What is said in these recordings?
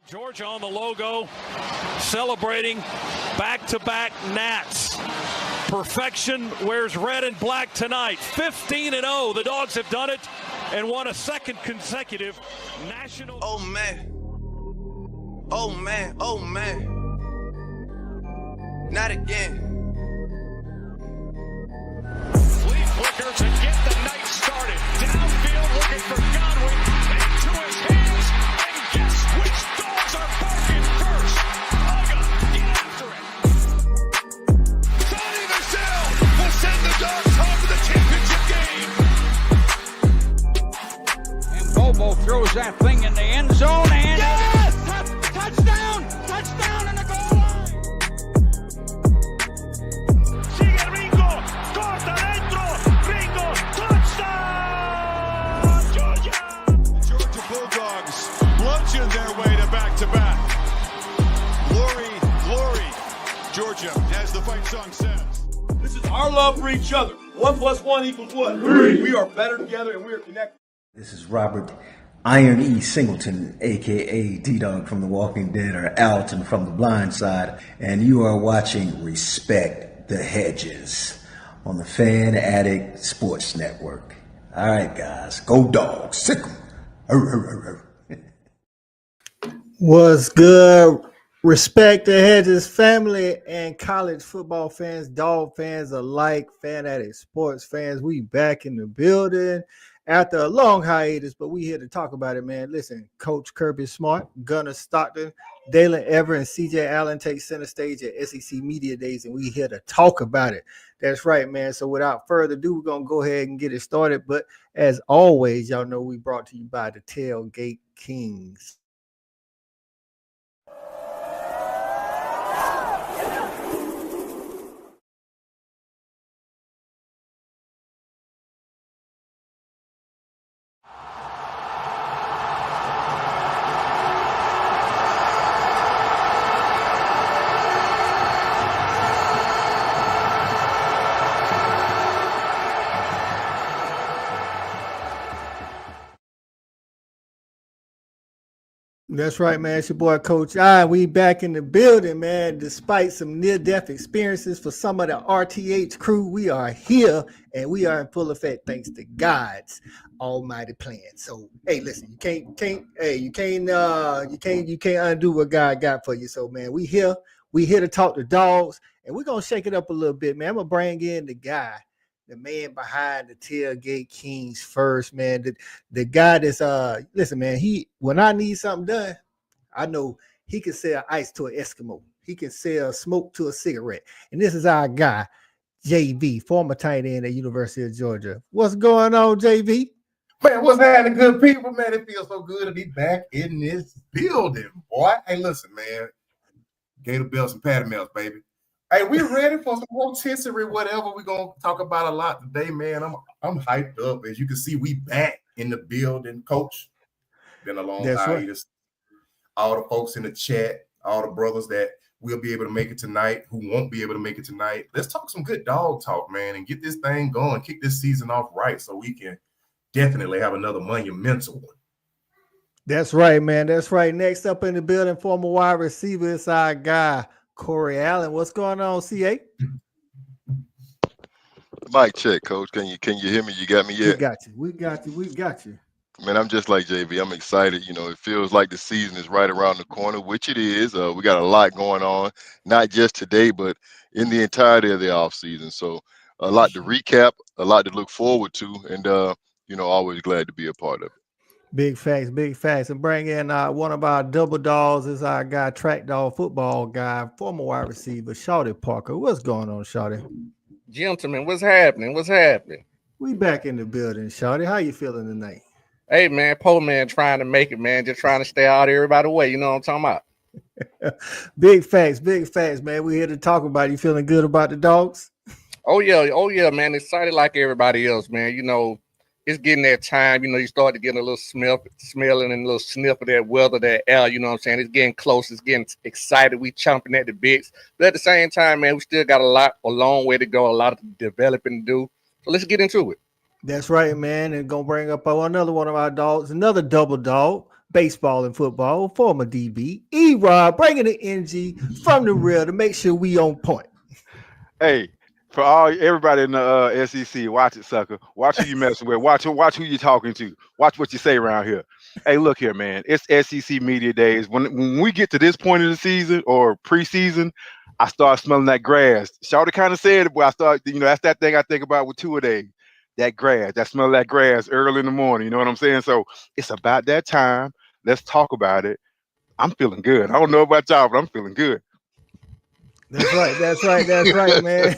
Georgia on the logo, celebrating back-to-back Nats. Perfection wears red and black tonight. 15-0, the Dogs have done it and won a second consecutive national. Oh man, oh man, oh man, not again. Lead flicker to get the night started. Downfield looking for Godwin, into his hands, and guess which Dogs are barking first? Uga, get after it. Sonny Michelle will send the Dogs home to the championship game. And Bobo throws that thing in the end zone, and yes! Touchdown! Touchdown in the goal line! Sigue Ringo, corta dentro, Ringo, touchdown! Georgia! Georgia Bulldogs bludgeon their way to back-to-back. Glory, glory, Georgia, as the fight song says. This is our love for each other. 1 + 1 = what? 3. We are better together and we are connected. This is Robert Iron E. Singleton, a.k.a. D-Dawg from The Walking Dead, or Alton from The Blind Side, and you are watching Respect the Hedges on the Fan Addict Sports Network. All right, guys, go Dogs. Sick 'em. What's good? Respect the Hedges family and college football fans, Dawg fans alike, Fan Addict Sports fans. We back in the building after a long hiatus, but we here to talk about it, man. Listen, Coach Kirby Smart, Gunnar Stockton, Dalen Everett, and CJ Allen take center stage at SEC Media Days, and we here to talk about it. That's right, man. So without further ado, we're going to go ahead and get it started. But as always, y'all know we brought to you by the Tailgate Kings. That's right, man. It's your boy, Coach I. We back in the building, man. Despite some near-death experiences for some of the RTH crew, we are here and we are in full effect thanks to God's almighty plan. So, hey, listen, you can't undo what God got for you. So, man, we here to talk to Dogs, and we're gonna shake it up a little bit, man. I'm gonna bring in the guy, the man behind the Tailgate Kings first, man. The guy that's listen, man, when I need something done, I know he can sell ice to an Eskimo. He can sell smoke to a cigarette. And this is our guy, JV, former tight end at University of Georgia. What's going on, JV? Man, what's happening, good people? Man, it feels so good to be back in this building, boy. Hey, listen, man. Gator belts and patty melts, baby. Hey, we ready for some rotisserie, whatever we're going to talk about a lot today, man. I'm hyped up. As you can see, we back in the building, Coach. Been a long hiatus. All the folks in the chat, all the brothers that will be able to make it tonight, who won't be able to make it tonight. Let's talk some good dog talk, man, and get this thing going, kick this season off right so we can definitely have another monumental one. That's right, man. That's right. Next up in the building, former wide receiver, is our guy, Corey Allen. What's going on, CA? Mic check, Coach. Can you hear me? You got me yet? We got you. Man, I'm just like JV. I'm excited. You know, it feels like the season is right around the corner, which it is. We got a lot going on, not just today, but in the entirety of the offseason. So a lot to recap, a lot to look forward to, and, always glad to be a part of it. Big facts. And bring in one of our double dogs is our guy, track dog football guy, former wide receiver, Shawty Parker. What's going on, Shawty? Gentlemen, what's happening? We back in the building, Shawty. How you feeling tonight? Hey, man, poor man trying to make it, man. Just trying to stay out of everybody's way. You know what I'm talking about? Big facts, man. We're here to talk about it. You feeling good about the Dogs? Oh, yeah, man. Excited like everybody else, man. You know, it's getting that time. You know, you start to get a little smelling and a little sniff of that weather, that air. You know what I'm saying? It's getting close. It's getting excited. We chomping at the bits. But at the same time, man, we still got a long way to go, a lot of developing to do. So let's get into it. That's right, man. And gonna bring up another one of our dogs, another double dog, baseball and football, former DB, E-Rob, bringing the energy from the real to make sure we on point. Hey, for everybody in the SEC, watch it, sucker. Watch who you messing with. Watch who you talking to. Watch what you say around here. Hey, look here, man. It's SEC media days. When we get to this point of the season or preseason, I start smelling that grass. Shawty kind of said it, but I start, that's that thing I think about with two-a-days. That grass, that smell of that grass early in the morning. You know what I'm saying? So it's about that time. Let's talk about it. I'm feeling good. I don't know about y'all, but I'm feeling good. That's right, man.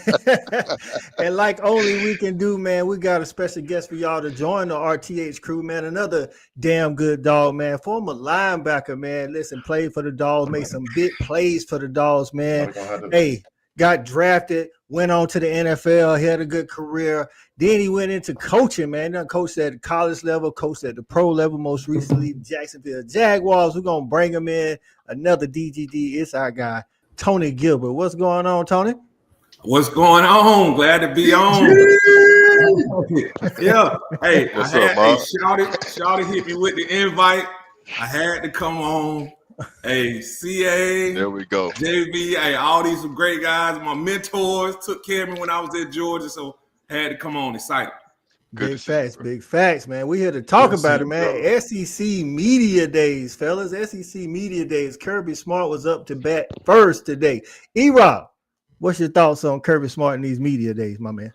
And like only we can do, man, we got a special guest for y'all to join the RTH crew, man. Another damn good dog, man. Former linebacker, man. Listen, played for the Dogs, made some big plays for the Dogs, man. Hey, got drafted, went on to the NFL, he had a good career. Then he went into coaching, man. He coached at the college level, coached at the pro level, most recently Jacksonville Jaguars. We're going to bring him in. Another DGD. It's our guy, Tony Gilbert. What's going on, Tony? What's going on? Glad to be on. Yeah. Hey, Shawty hit me with the invite. I had to come on. Hey, CA. There we go. JB. Hey, all these are great guys. My mentors took care of me when I was at Georgia, so had to come on. Excited. Big facts, man. We here to talk about it, man. SEC Media Days, fellas. SEC Media Days. Kirby Smart was up to bat first today. E-Rob, what's your thoughts on Kirby Smart in these media days, my man?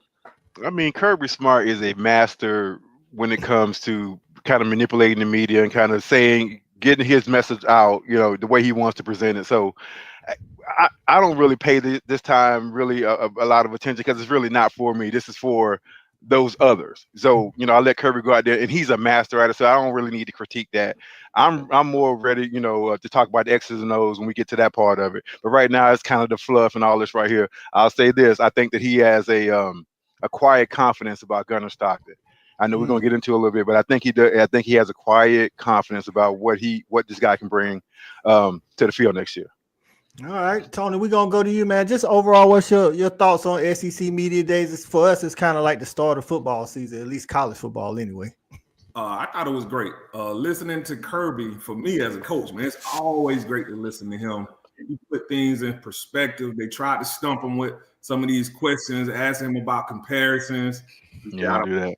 I mean, Kirby Smart is a master when it comes to kind of manipulating the media and kind of getting his message out, the way he wants to present it. So I don't really pay this time really a lot of attention because it's really not for me. This is for those others. So, I let Kirby go out there and he's a master at it. So I don't really need to critique that. I'm more ready, to talk about the X's and O's when we get to that part of it. But right now it's kind of the fluff and all this right here. I'll say this. I think that he has a quiet confidence about Gunnar Stockton. I know we're going to get into a little bit, but I think he does. I think he has a quiet confidence about what this guy can bring to the field next year. All right, Tony, we're going to go to you, man. Just overall, what's your thoughts on SEC Media Days? For us, it's kind of like the start of football season, at least college football anyway. I thought it was great. Listening to Kirby, for me as a coach, man, it's always great to listen to him. He put things in perspective. They tried to stump him with some of these questions, ask him about comparisons. Yeah, do that.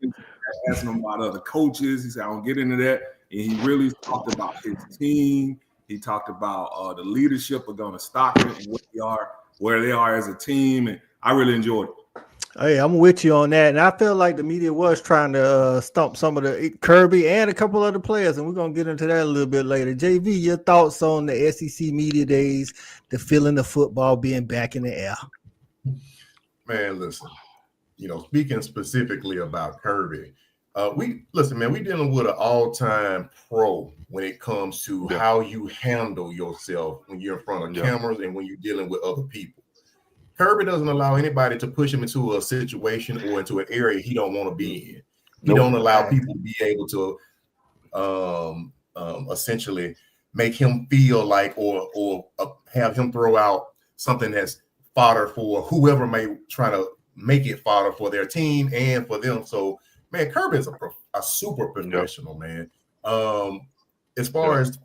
Asking him about other coaches. He said, I don't get into that. And he really talked about his team. He talked about the leadership of Gunnar Stockton and where they are as a team. And I really enjoyed it. Hey, I'm with you on that. And I feel like the media was trying to stump some of the Kirby and a couple other players. And we're going to get into that a little bit later. JV, your thoughts on the SEC Media Days, the feeling of football being back in the air? Man, listen, speaking specifically about Kirby, we dealing with an all-time pro when it comes to how you handle yourself when you're in front of cameras and when you're dealing with other people. Kirby doesn't allow anybody to push him into a situation or into an area he don't want to be in. He don't allow people to be able to essentially make him feel like or have him throw out something that's fodder for whoever may try to make it fodder for their team and for them. So, man, Kirby is a super professional, man. As far as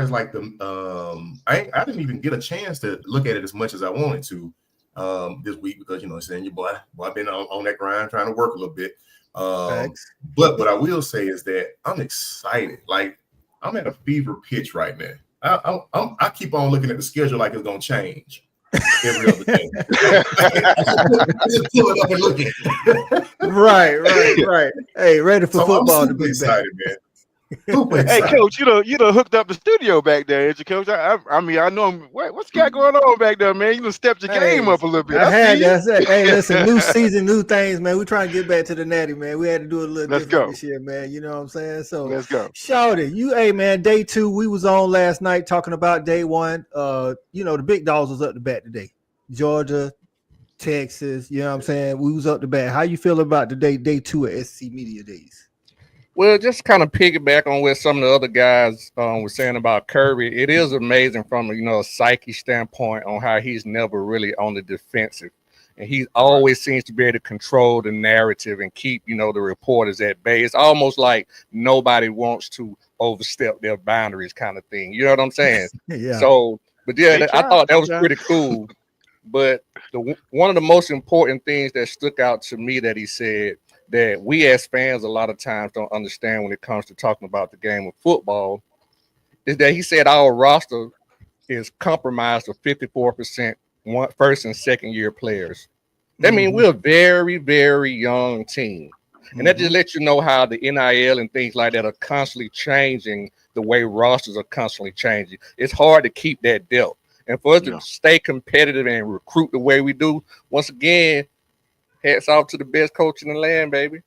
like the I didn't even get a chance to look at it as much as I wanted to this week because saying your boy I've been on that grind trying to work a little bit. But what I will say is that I'm excited. Like I'm at a fever pitch right now. I keep on looking at the schedule like it's gonna change every other day. Just pull it up and look at it. Right. Hey, ready for football to be excited, back. man. Hey, Coach, you done hooked up the studio back there, ain't you, Coach? I mean, I know him. What's got going on back there, man? You done stepped your game up a little bit. Hey, listen, new season, new things, man. We trying to get back to the natty, man. We had to do a little different this year, man. You know what I'm saying? So let's go. Shawty, hey, man, day 2, we was on last night talking about day 1. The big dogs was up to bat today. Georgia, Texas, you know what I'm saying? We was up to bat. How you feel about today, day 2 at SEC Media Days? Well, just kind of piggyback on what some of the other guys were saying about Kirby. It is amazing from a psyche standpoint on how he's never really on the defensive. And he always seems to be able to control the narrative and keep, the reporters at bay. It's almost like nobody wants to overstep their boundaries kind of thing. You know what I'm saying? Yeah. So, but yeah, I thought that was pretty cool. But one of the most important things that stuck out to me that he said that we as fans a lot of times don't understand when it comes to talking about the game of football is that he said our roster is compromised of 54% first and second year players. That means we're a very, very young team. And that just lets you know how the NIL and things like that are constantly changing the way rosters are constantly changing. It's hard to keep that depth. And for us to stay competitive and recruit the way we do, once again, hats off to the best coach in the land, baby.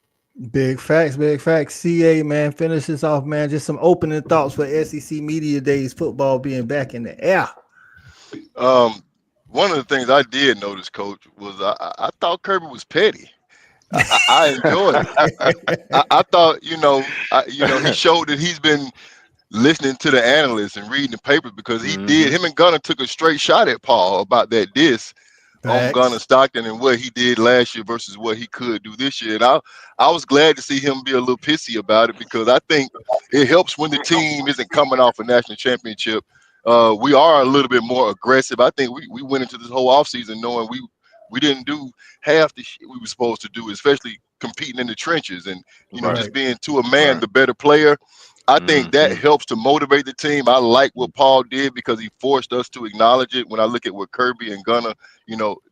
Big facts, big facts. CA, man, finish this off, man. Just some opening thoughts for SEC Media Days football being back in the air. One of the things I did notice, Coach, was I thought Kirby was petty. I enjoyed it. I thought, he showed that he's been listening to the analysts and reading the papers because he did. Him and Gunner took a straight shot at Paul about that diss on Gunner Stockton and what he did last year versus what he could do this year. And I was glad to see him be a little pissy about it because I think it helps when the team isn't coming off a national championship. We are a little bit more aggressive. I think we went into this whole offseason knowing we didn't do half the shit we were supposed to do, especially competing in the trenches and just being to a man the better player. I think that helps to motivate the team. I like what Paul did because he forced us to acknowledge it. When I look at what Kirby and Gunner,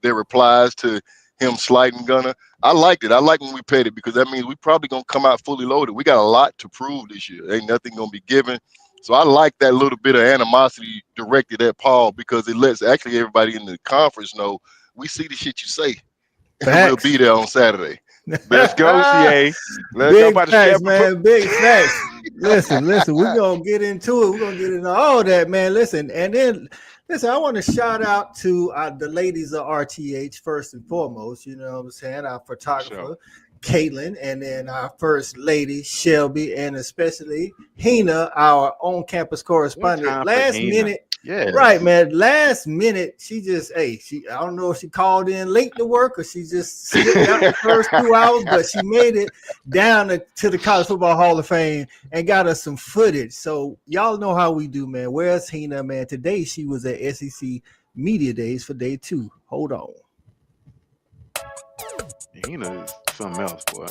their replies to him slighting Gunner, I liked it. I like when we paid it because that means we probably gonna come out fully loaded. We got a lot to prove this year. Ain't nothing gonna be given. So I like that little bit of animosity directed at Paul because it lets actually everybody in the conference know we see the shit you say. And we'll be there on Saturday. Let's go, CA. Let's Big facts, man. Big facts. Listen, we're going to get into it. We're going to get into all that, man. Listen, I want to shout out to the ladies of RTH first and foremost. You know what I'm saying? Our photographer, Caitlin, and then our first lady, Shelby, and especially Hina, our on-campus correspondent. Last minute. Yeah, right, man. Last minute, she I don't know if she called in late to work or she just slipped out the first 2 hours, but she made it down to the College Football Hall of Fame and got us some footage. So y'all know how we do, man. Where's Hina, man? Today she was at SEC Media Days for day 2. Hold on. Hina is something else, boy.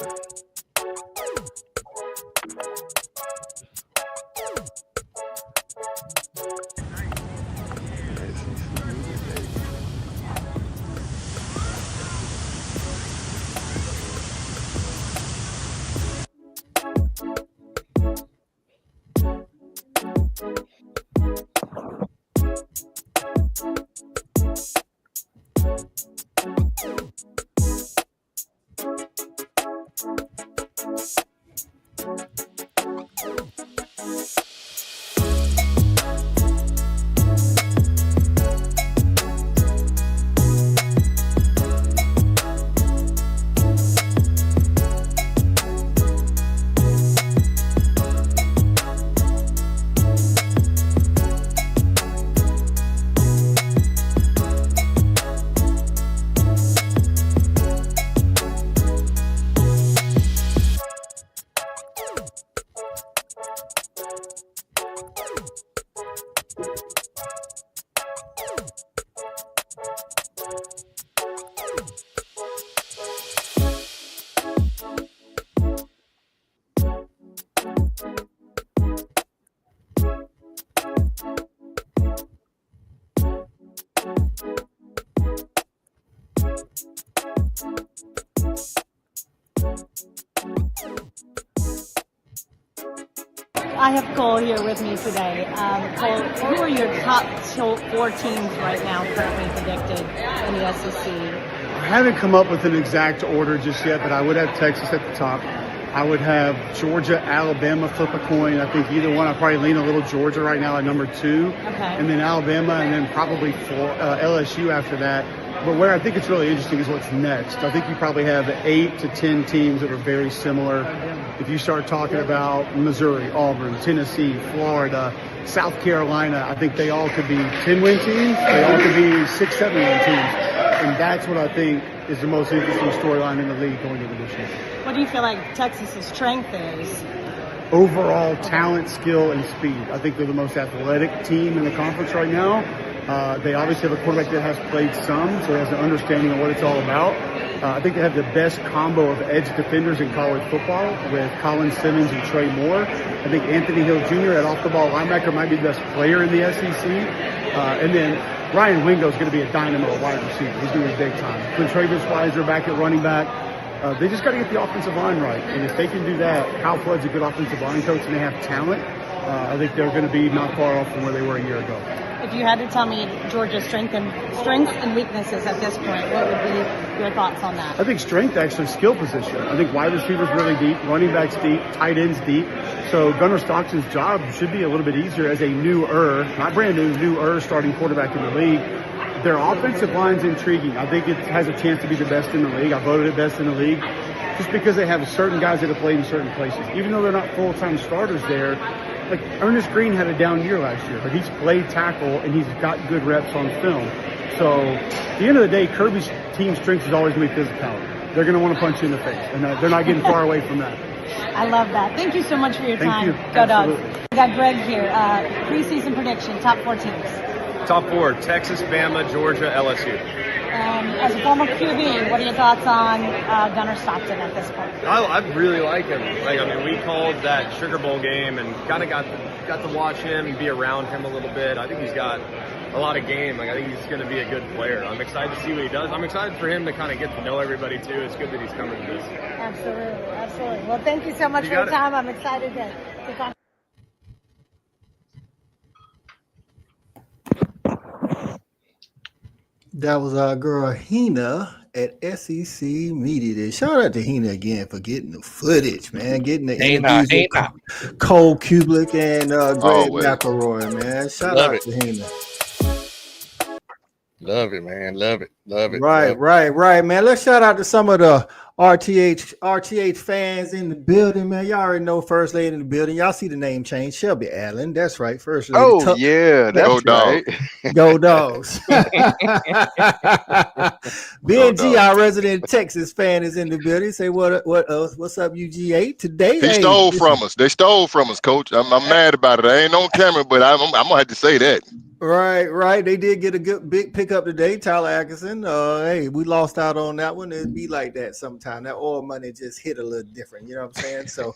I have Cole here with me today. Cole, who are your top 4 teams right now currently predicted in the SEC? I haven't come up with an exact order just yet, but I would have Texas at the top. I would have Georgia, Alabama, flip a coin. I think either one. I probably lean a little Georgia right now at number 2. Okay. And then Alabama, and then probably LSU after that. But where I think it's really interesting is what's next. I think you probably have 8 to 10 teams that are very similar. If you start talking about Missouri, Auburn, Tennessee, Florida, South Carolina, I think they all could be 10-win teams. They all could be 6, 7-win teams. And that's what I think is the most interesting storyline in the league going into this year. What do you feel like Texas's strength is? Overall talent, skill, and speed. I think they're the most athletic team in the conference right now. They obviously have a quarterback that has played some, so he has an understanding of what it's all about. I think they have the best combo of edge defenders in college football with Colin Simmons and Trey Moore. I think Anthony Hill Jr. at off-the-ball linebacker might be the best player in the SEC. And then Ryan Wingo is going to be a dynamo wide receiver. He's going to be big time. Quintravious Weiser back at running back. They just got to get the offensive line right. And if they can do that, Hal Flood's a good offensive line coach and they have talent. I think they're going to be not far off from where they were a year ago. If you had to tell me Georgia's strengths and weaknesses at this point, what would be your thoughts on that? I think strength actually skill position. I think wide receivers really deep, running backs deep, tight ends deep. So Gunnar Stockton's job should be a little bit easier as a newer, not brand new, newer starting quarterback in the league. Their offensive line's intriguing. I think it has a chance to be the best in the league. I voted it best in the league just because they have certain guys that have played in certain places. Even though they're not full-time starters there, like Ernest Green had a down year last year, but he's played tackle and he's got good reps on film. So at the end of the day, Kirby's team strength is always going to be physicality. They're going to want to punch you in the face, and they're not getting far away from that. I love that. Thank you so much for your time. Thank you. Go Dogs. Absolutely. We got Greg here. Preseason prediction, top 4 teams. Top 4, Texas, Bama, Georgia, LSU. As a former QB, what are your thoughts on Gunnar Stockton at this point? I really like him. We called that Sugar Bowl game and kind of got to watch him and be around him a little bit. I think he's got a lot of game. I think he's going to be a good player. I'm excited to see what he does. I'm excited for him to kind of get to know everybody too. It's good that he's coming to this. Absolutely. Well, thank you so much for your time. I'm excited to talk. That was our girl Hina at SEC Media Day. Shout out to Hina again for getting the footage, man. Getting the interviews with Cole Kublik and Greg McElroy, man. Shout out to Hina. Love it, man. Love it. Right, man. Let's shout out to some of the RTH fans in the building, man. Y'all already know First Lady in the building. Y'all see the name change. Shelby Allen. That's right. First Lady. Oh, yeah. That's right. Go Dogs. BNG, our resident Texas fan, is in the building. Say what's up, UGA? Today he stole from us. They stole from us, Coach. I'm mad about it. I ain't on camera, but I'm gonna have to say that. Right. They did get a good big pickup today, Tyler Atkinson. Hey, we lost out on that one. It'd be like that sometime. That oil money just hit a little different. You know what I'm saying? So,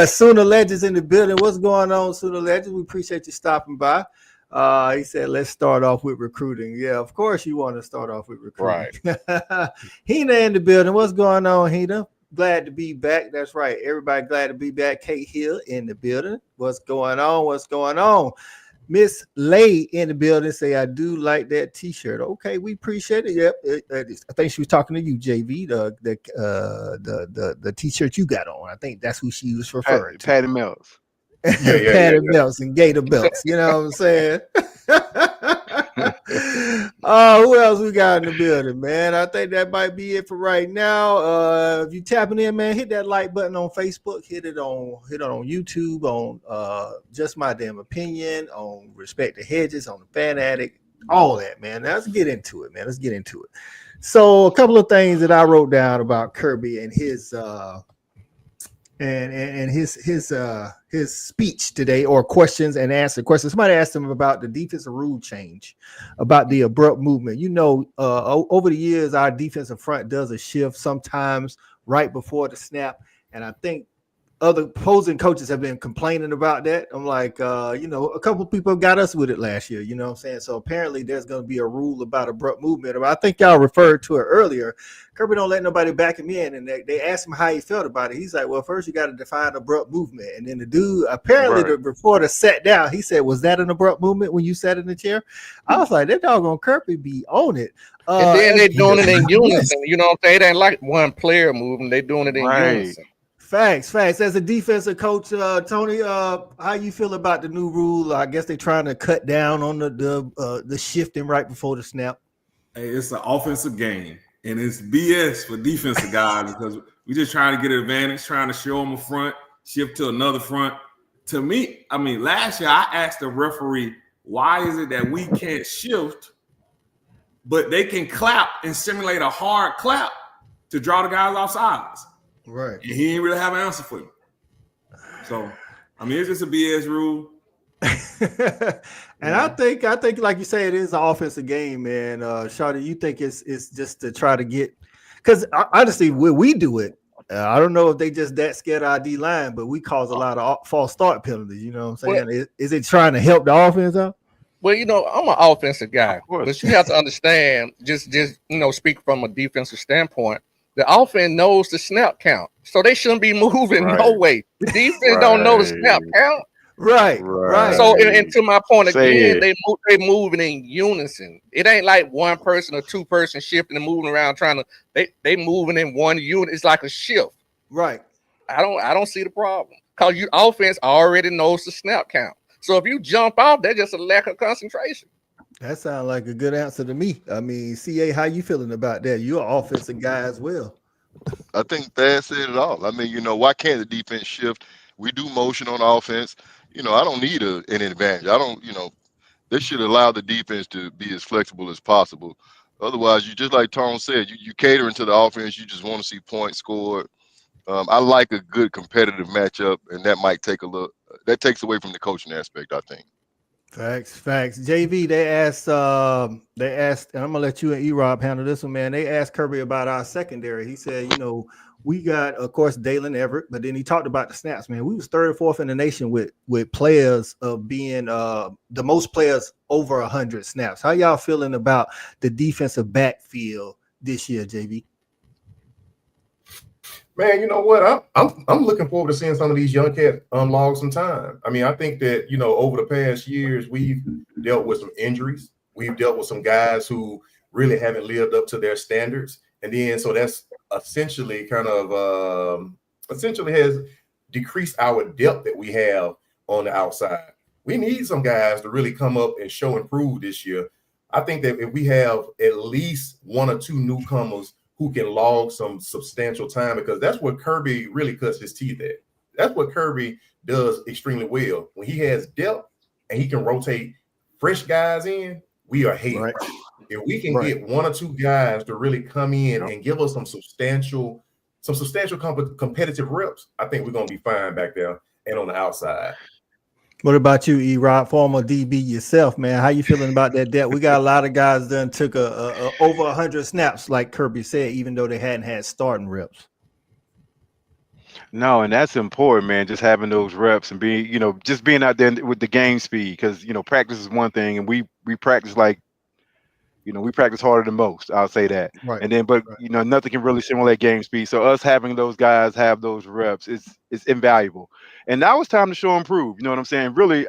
Sooner Legends in the building. What's going on, Sooner Legends? We appreciate you stopping by. He said, let's start off with recruiting. Yeah, of course you want to start off with recruiting. Right. Hina in the building. What's going on, Hina? Glad to be back. That's right. Everybody glad to be back. Kate Hill in the building. What's going on? Miss Lay in the building say, I do like that T-shirt. Okay, we appreciate it. Yep, I think she was talking to you, JV. The T-shirt you got on. I think that's who she was referring to. Patty Mills. Patty belts and gator belts. You know what I'm saying? Who else we got in the building, man? I think that might be it for right now. If you tapping in, man, hit that like button on Facebook, hit it on YouTube, on Just My Damn Opinion, on Respect the Hedges, on the Fan Addict, all that, man. Now, let's get into it, man. So a couple of things that I wrote down about Kirby and his his speech today, or questions and answer questions. Somebody asked him about the defensive rule change, about the abrupt movement. Over the years, our defensive front does a shift sometimes right before the snap, and I think other opposing coaches have been complaining about that. I'm like, a couple of people got us with it last year, you know what I'm saying? So apparently there's going to be a rule about abrupt movement. I think y'all referred to it earlier. Kirby don't let nobody back him in, and they asked him how he felt about it. He's like, well, first you got to define abrupt movement. And then the dude, apparently the reporter sat down. He said, was that an abrupt movement when you sat in the chair? I was like, that doggone Kirby be on it. And then they're doing it in unison. You know what I'm saying? It ain't like one player moving. They're doing it in unison. Facts. As a defensive coach, Tony, how you feel about the new rule? I guess they're trying to cut down on the shifting right before the snap. Hey, it's an offensive game, and it's BS for defensive guys because we're just trying to get an advantage, trying to show them a front, shift to another front. To me, last year I asked the referee, why is it that we can't shift but they can clap and simulate a hard clap to draw the guys off sides. Right. And he ain't really have an answer for you. So, I mean, it's just a BS rule. And I think like you say, it is an offensive game, man. Shawty, you think it's just to try to get, because honestly, when we do it, I don't know if they just that scared of our D line, but we cause a lot of false start penalties. You know what I'm saying? Well, is it trying to help the offense out? Well, I'm an offensive guy, but you have to understand, just speak from a defensive standpoint, the offense knows the snap count, so they shouldn't be moving no way. The defense don't know the snap count. Right. So, and to my point again, Say they moving in unison. It ain't like one person or two person shifting and moving around trying to. They moving in one unit. It's like a shift. Right. I don't see the problem because your offense already knows the snap count. So if you jump off, that's just a lack of concentration. That sounds like a good answer to me. I mean, CA, how you feeling about that? You're an offensive guy as well. I think Thad said it all. I mean, why can't the defense shift? We do motion on offense. I don't need an advantage. I don't, they should allow the defense to be as flexible as possible. Otherwise, you just like Tom said, you catering to the offense. You just want to see points scored. I like a good competitive matchup, and that might take that takes away from the coaching aspect, I think. Facts. JV, they asked, and I'm gonna let you and E-Rob handle this one, man. They asked Kirby about our secondary. He said, we got, of course, Dalen Everett, but then he talked about the snaps, man. We was 3rd or 4th in the nation with players of being the most players over 100 snaps. How y'all feeling about the defensive backfield this year, JV? Man, you know what? I'm looking forward to seeing some of these young cats log some time. I mean, I think that over the past years we've dealt with some injuries. We've dealt with some guys who really haven't lived up to their standards, and then so that's essentially has decreased our depth that we have on the outside. We need some guys to really come up and show and prove this year. I think that if we have at least 1 or 2 newcomers who can log some substantial time, because that's what Kirby really cuts his teeth at. That's what Kirby does extremely well. When he has depth and he can rotate fresh guys in, we are hating. Right. If we can get 1 or 2 guys to really come in and give us some substantial competitive reps, I think we're going to be fine back there and on the outside. What about you, E-Rob, former DB yourself, man? How you feeling about that depth? We got a lot of guys done took over 100 snaps, like Kirby said, even though they hadn't had starting reps. No, and that's important, man. Just having those reps and being, just being out there with the game speed, because practice is one thing, and we practice like, we practice harder than most. I'll say that. Right. And then, but nothing can really simulate game speed. So us having those guys have those reps is invaluable. And now it's time to show and prove. You know what I'm saying? Really,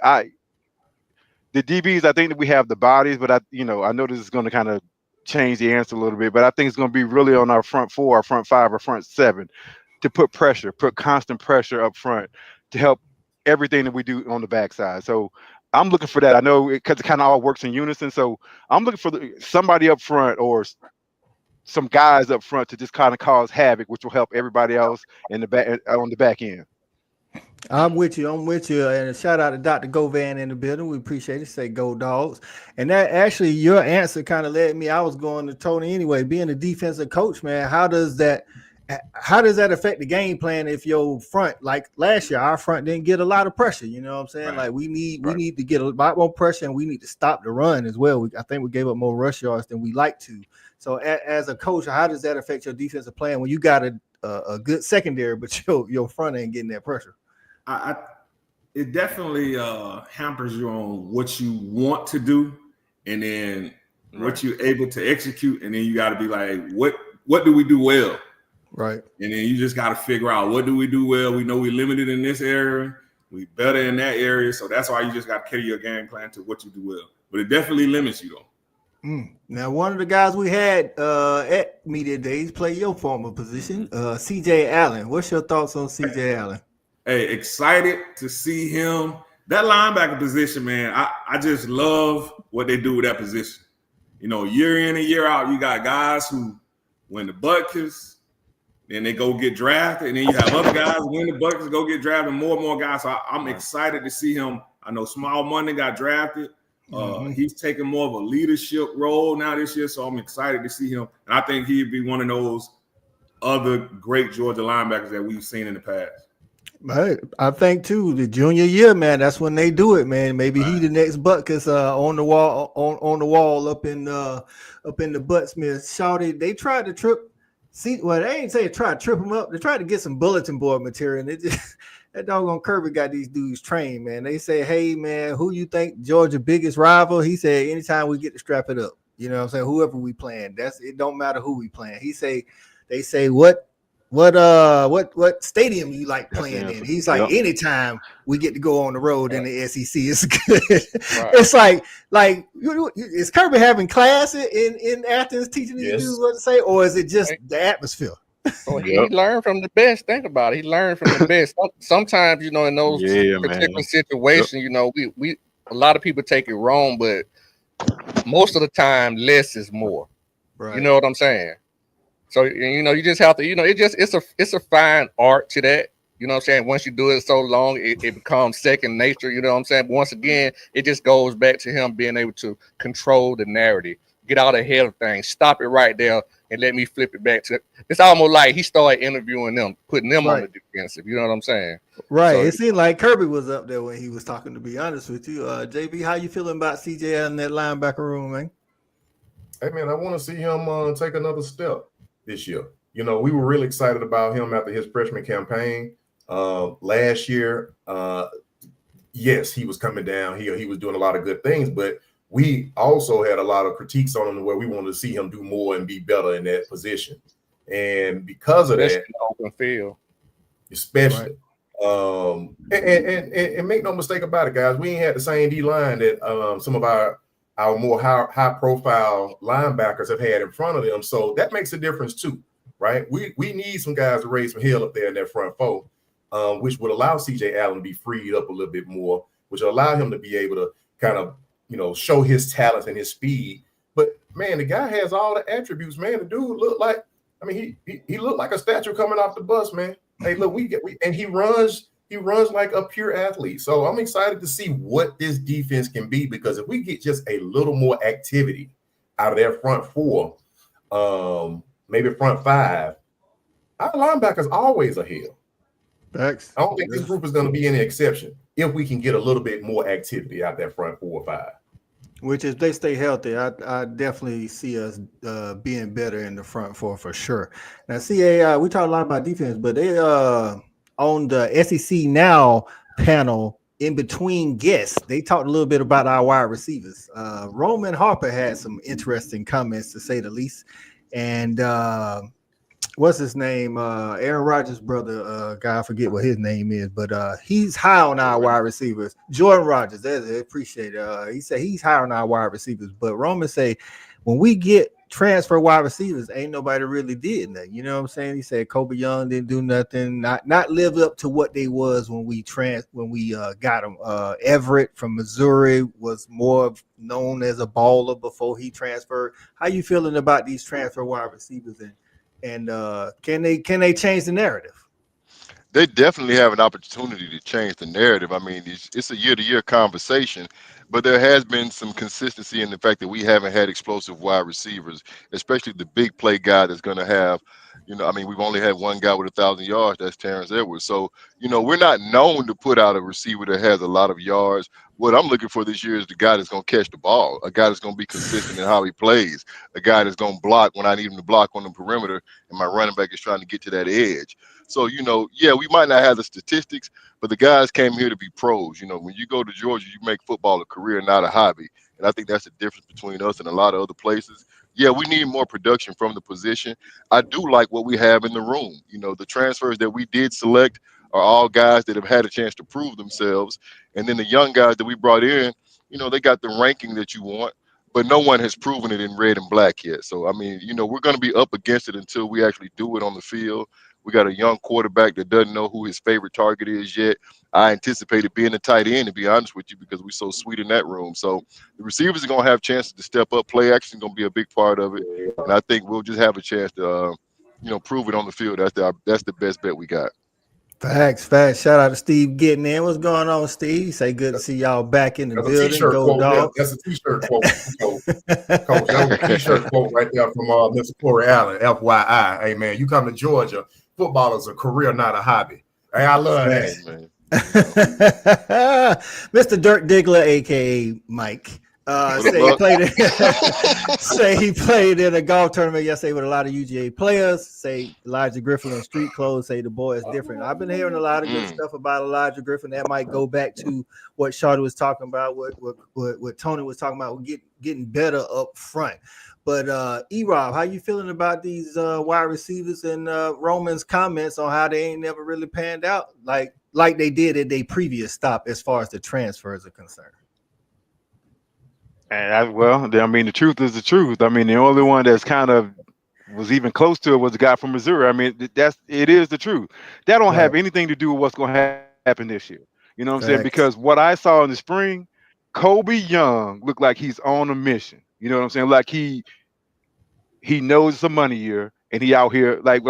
the DBs, I think that we have the bodies, but I know this is going to kind of change the answer a little bit. But I think it's going to be really on our front 4, our front 5, our front 7 to put constant pressure up front to help everything that we do on the backside. So I'm looking for that. I know because it kind of all works in unison. So I'm looking for somebody up front or some guys up front to just kind of cause havoc, which will help everybody else in the back on the back end. I'm with you. And a shout out to Dr. Govan in the building. We appreciate it. Say go Dogs. And that actually your answer kind of led me. I was going to Tony anyway. Being a defensive coach, man, how does that affect the game plan if your front, like last year, our front didn't get a lot of pressure? You know what I'm saying? Right. Like we need to get a lot more pressure, and we need to stop the run as well. I think we gave up more rush yards than we like to. So as a coach, how does that affect your defensive plan when you got a good secondary, but your front ain't getting that pressure? It definitely hampers you on what you want to do, and then what you're able to execute, and then you got to be like, what do we do well? Right. And then you just got to figure out, what do we do well? We know we're limited in this area. We better in that area. So that's why you just got to carry your game plan to what you do well. But it definitely limits you, though. Now, one of the guys we had at Media Days play your former position, CJ Allen. What's your thoughts on CJ Allen? Hey, excited to see him. That linebacker position, man, I just love what they do with that position. Year in and year out, you got guys who win the Buckets, then they go get drafted, and then you have other guys win the Buckets, go get drafted, more and more guys. So I'm excited to see him. I know Small Monday got drafted. He's taking more of a leadership role now this year, so I'm excited to see him. And I think he'd be one of those other great Georgia linebackers that we've seen in the past. Right. I think too, the junior year, man, that's when they do it, man. Maybe he the next Butkus on the wall, on the wall up in the Buttsmith. Shawty, they tried to trip. See, well, they ain't say try to trip him up. They tried to get some bulletin board material, and it just that doggone Kirby got these dudes trained, man. They say, hey, man, who you think Georgia biggest rival? He said, anytime we get to strap it up, you know what I'm saying? Whoever we playing, it don't matter who we playing. They say what stadium you like playing in? He's like, anytime we get to go on the road in the SEC, it's good. It's like is Kirby having class in Athens teaching these dudes what to say, or is it just the atmosphere? So he learned from the best. Think about it. He learned from the best. Sometimes, in those particular situations, we a lot of people take it wrong, but most of the time, less is more. Right. You know what I'm saying? So you just have to, it's a fine art to that. You know what I'm saying? Once you do it so long, it becomes second nature. You know what I'm saying? But once again, it just goes back to him being able to control the narrative, get out ahead of things, stop it right there, and let me flip it back to. It's almost like he started interviewing them, putting them on the defensive. You know what I'm saying? Right. So, it seemed like Kirby was up there when he was talking. To be honest with you, JB, how you feeling about CJ in that linebacker room, man? Hey man, I want to see him take another step this year. We were really excited about him after his freshman campaign last year. Yes, he was coming down here. He was doing a lot of good things, but we also had a lot of critiques on him where we wanted to see him do more and be better in that position. And because of that, open field, especially, and make no mistake about it, guys, we ain't had the same D line that some of our more high profile linebackers have had in front of them. So that makes a difference too, right? We need some guys to raise some hell up there in that front four, which would allow CJ Allen to be freed up a little bit more, which will allow him to be able to kind of, show his talents and his speed. But man, the guy has all the attributes, man. The dude looked like, he looked like a statue coming off the bus, man. Hey, look, and he runs like a pure athlete. So I'm excited to see what this defense can be, because if we get just a little more activity out of their front four, maybe front five, our linebackers always ahead. Thanks. I don't think this group is going to be any exception if we can get a little bit more activity out that front 4 or 5. Which, if they stay healthy, I definitely see us being better in the front four for sure. Now, CA, we talk a lot about defense, but they on the SEC Now panel, in between guests, they talked a little bit about our wide receivers. Roman Harper had some interesting comments, to say the least. And what's his name? Aaron Rodgers' brother, guy, I forget what his name is, but he's high on our wide receivers. Jordan Rodgers, I appreciate it. He said he's high on our wide receivers, but Roman say when we get transfer wide receivers, ain't nobody really did nothing. You know what I'm saying? He said Kobe Young didn't do nothing, not live up to what they was when we got him. Everett from Missouri was more known as a baller before he transferred. How you feeling about these transfer wide receivers, and can they change the narrative? They definitely have an opportunity to change the narrative. I mean, it's a year-to-year conversation, but there has been some consistency in the fact that we haven't had explosive wide receivers, especially the big play guy that's going to have, we've only had one guy with 1,000 yards, that's Terrence Edwards. So, we're not known to put out a receiver that has a lot of yards. What I'm looking for this year is the guy that's going to catch the ball, a guy that's going to be consistent in how he plays, a guy that's going to block when I need him to block on the perimeter, and my running back is trying to get to that edge. So, we might not have the statistics, but the guys came here to be pros. When you go to Georgia, you make football a career, not a hobby. And I think that's the difference between us and a lot of other places. Yeah, we need more production from the position. I do like what we have in the room. The transfers that we did select are all guys that have had a chance to prove themselves. And then the young guys that we brought in, they got the ranking that you want, but no one has proven it in red and black yet. So, we're going to be up against it until we actually do it on the field. We got a young quarterback that doesn't know who his favorite target is yet. I anticipated being a tight end, to be honest with you, because we're so sweet in that room. So the receivers are going to have chances to step up. Play action is going to be a big part of it. And I think we'll just have a chance to, prove it on the field. That's the best bet we got. Facts. Shout out to Steve getting in. What's going on, Steve? Say good to see y'all back in the That's a building. t-shirt Go quote. Dawg. That's a t-shirt quote. Coach, that was a t-shirt quote right there from Mr. Corey Allen. FYI, hey man, you come to Georgia, football is a career, not a hobby. Hey, I love that. Mr. Dirk Diggler, aka Mike. Say he played in a golf tournament yesterday with a lot of UGA players. Say Elijah Griffin in street clothes. Say the boy is different. I've been hearing a lot of good stuff about Elijah Griffin. That might go back to what Shawty was talking about, what Tony was talking about, getting better up front. But E-Rob, how you feeling about these wide receivers and Roman's comments on how they ain't never really panned out like they did at their previous stop as far as the transfers are concerned? And the truth is the truth. I mean, the only one that's kind of was even close to it was the guy from Missouri. I mean, it is the truth. That don't have anything to do with what's going to happen this year. You know what I'm saying? Because what I saw in the spring, Kobe Young looked like he's on a mission. You know what I'm saying? Like he knows it's a money year, and he out here like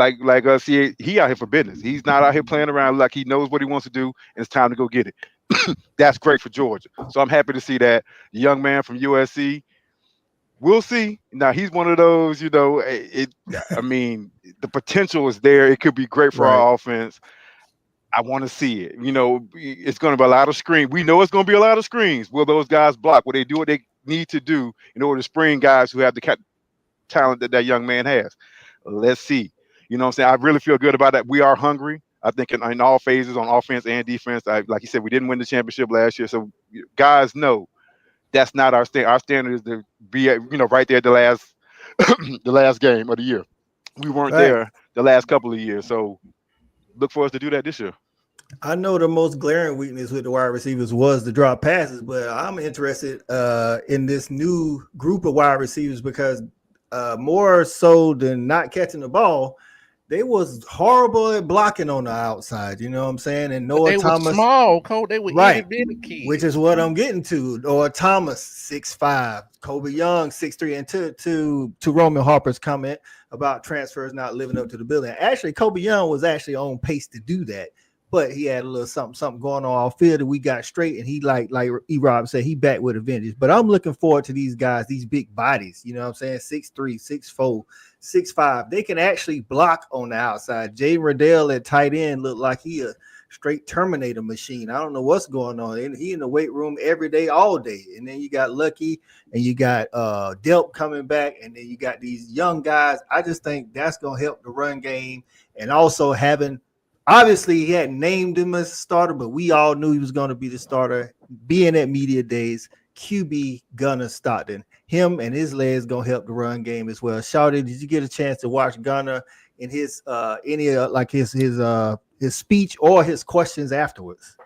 us. He out here for business. He's not out here playing around. Like he knows what he wants to do, and it's time to go get it. That's great for Georgia. So I'm happy to see that. The young man from USC. We'll see. Now he's one of those, the potential is there. It could be great for our offense. I want to see it. It's going to be a lot of screens. We know it's going to be a lot of screens. Will those guys block? Will they do what they need to do in order to spring guys who have the talent that young man has? Let's see. You know what I'm saying? I really feel good about that. We are hungry. I think in all phases, on offense and defense. Like you said, we didn't win the championship last year, so guys know that's not our standard. Our standard is to be, right there at the last, the last game of the year. We weren't there the last couple of years, so look for us to do that this year. I know the most glaring weakness with the wide receivers was the drop passes, but I'm interested in this new group of wide receivers because more so than not catching the ball, they was horrible at blocking on the outside. You know what I'm saying? And Noah Thomas, were small, Cole. They were itty-bitty kids. Which is what I'm getting to. Noah Thomas, 6'5", Kobe Young, 6'3", and to Roman Harper's comment about transfers not living up to the billing. Actually, Kobe Young was actually on pace to do that, but he had a little something going on off field that we got straight, and he like E-Rob said, he back with a vengeance. But I'm looking forward to these guys, these big bodies. You know what I'm saying? 6'3", 6'4", 6'5". They can actually block on the outside. Jay Riddell at tight end looked like he a straight Terminator machine. I don't know what's going on. And he in the weight room every day, all day. And then you got Lucky, and you got Delp coming back, and then you got these young guys. I just think that's gonna help the run game, and also having. Obviously, he hadn't named him as a starter, but we all knew he was going to be the starter. Being at media days, QB Gunner Stockton, him and his legs going to help the run game as well. Shawty, did you get a chance to watch Gunner in his his speech or his questions afterwards?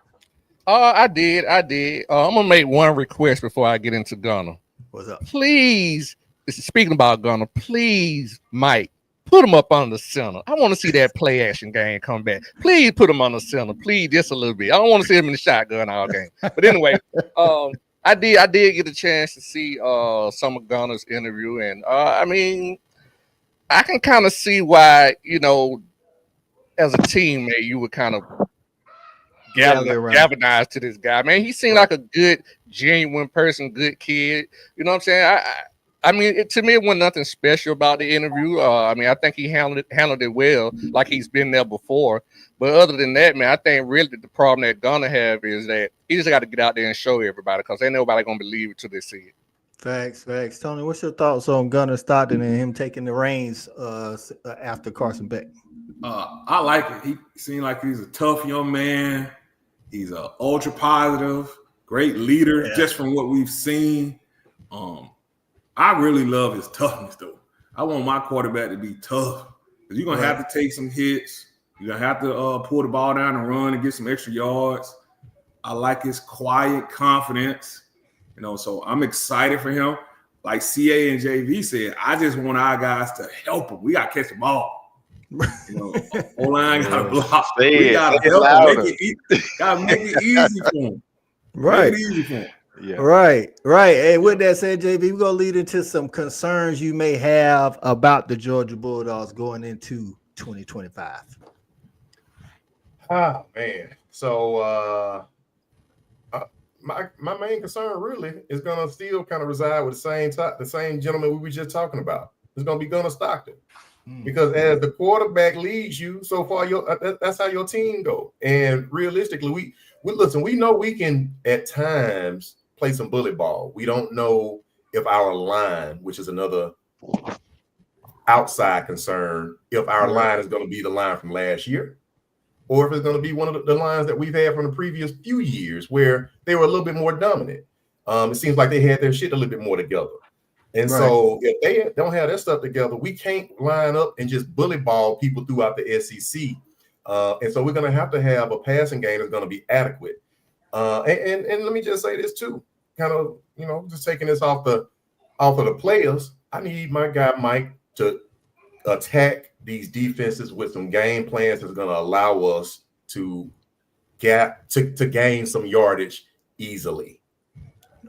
I did. I'm gonna make one request before I get into Gunner. What's up? Please, speaking about Gunner, please, Mike. Put him up on the center. I want to see that play action game come back. Please put him on the center. Please, just a little bit. I don't want to see him in the shotgun all game. But anyway, I did get a chance to see some of Gunner's interview, and I can kind of see why, as a teammate, you would kind of galvanize to this guy. Man, he seemed like a good, genuine person, good kid. You know what I'm saying? To me, it wasn't nothing special about the interview. I think he handled it well, like he's been there before. But other than that, man, I think really the problem that Gunner have is that he just got to get out there and show everybody, because ain't nobody gonna believe it till they see it. Facts. Tony, what's your thoughts on Gunner Stockton and him taking the reins after Carson Beck? I like it. He seemed like he's a tough young man. He's a ultra positive, great leader, just from what we've seen. I really love his toughness, though. I want my quarterback to be tough, because you're going to have to take some hits. You're going to have to pull the ball down and run and get some extra yards. I like his quiet confidence, so I'm excited for him. Like CA and JV said, I just want our guys to help him. We got to catch the ball. O-line got to block. We got to help him. Got to make it easy for him. Right. Make it easy for him. Yeah. Right. Hey, with that said, JB, we're gonna lead into some concerns you may have about the Georgia Bulldogs going into 2025. Man. So my main concern really is gonna still kind of reside with the same gentleman we were just talking about. It's gonna be Gunnar Stockton. Because as the quarterback leads you, so far that's how your team go. And realistically, we listen. We know we can at times play some bullet ball. We don't know if our line, which is another outside concern, if our line is going to be the line from last year, or if it's going to be one of the lines that we've had from the previous few years where they were a little bit more dominant. It seems like they had their shit a little bit more together. And so if they don't have their stuff together, we can't line up and just bully ball people throughout the SEC. And so we're going to have a passing game that's going to be adequate. And let me just say this too, kind of, just taking this off of the players. I need my guy Mike to attack these defenses with some game plans that's going to allow us to gain some yardage easily.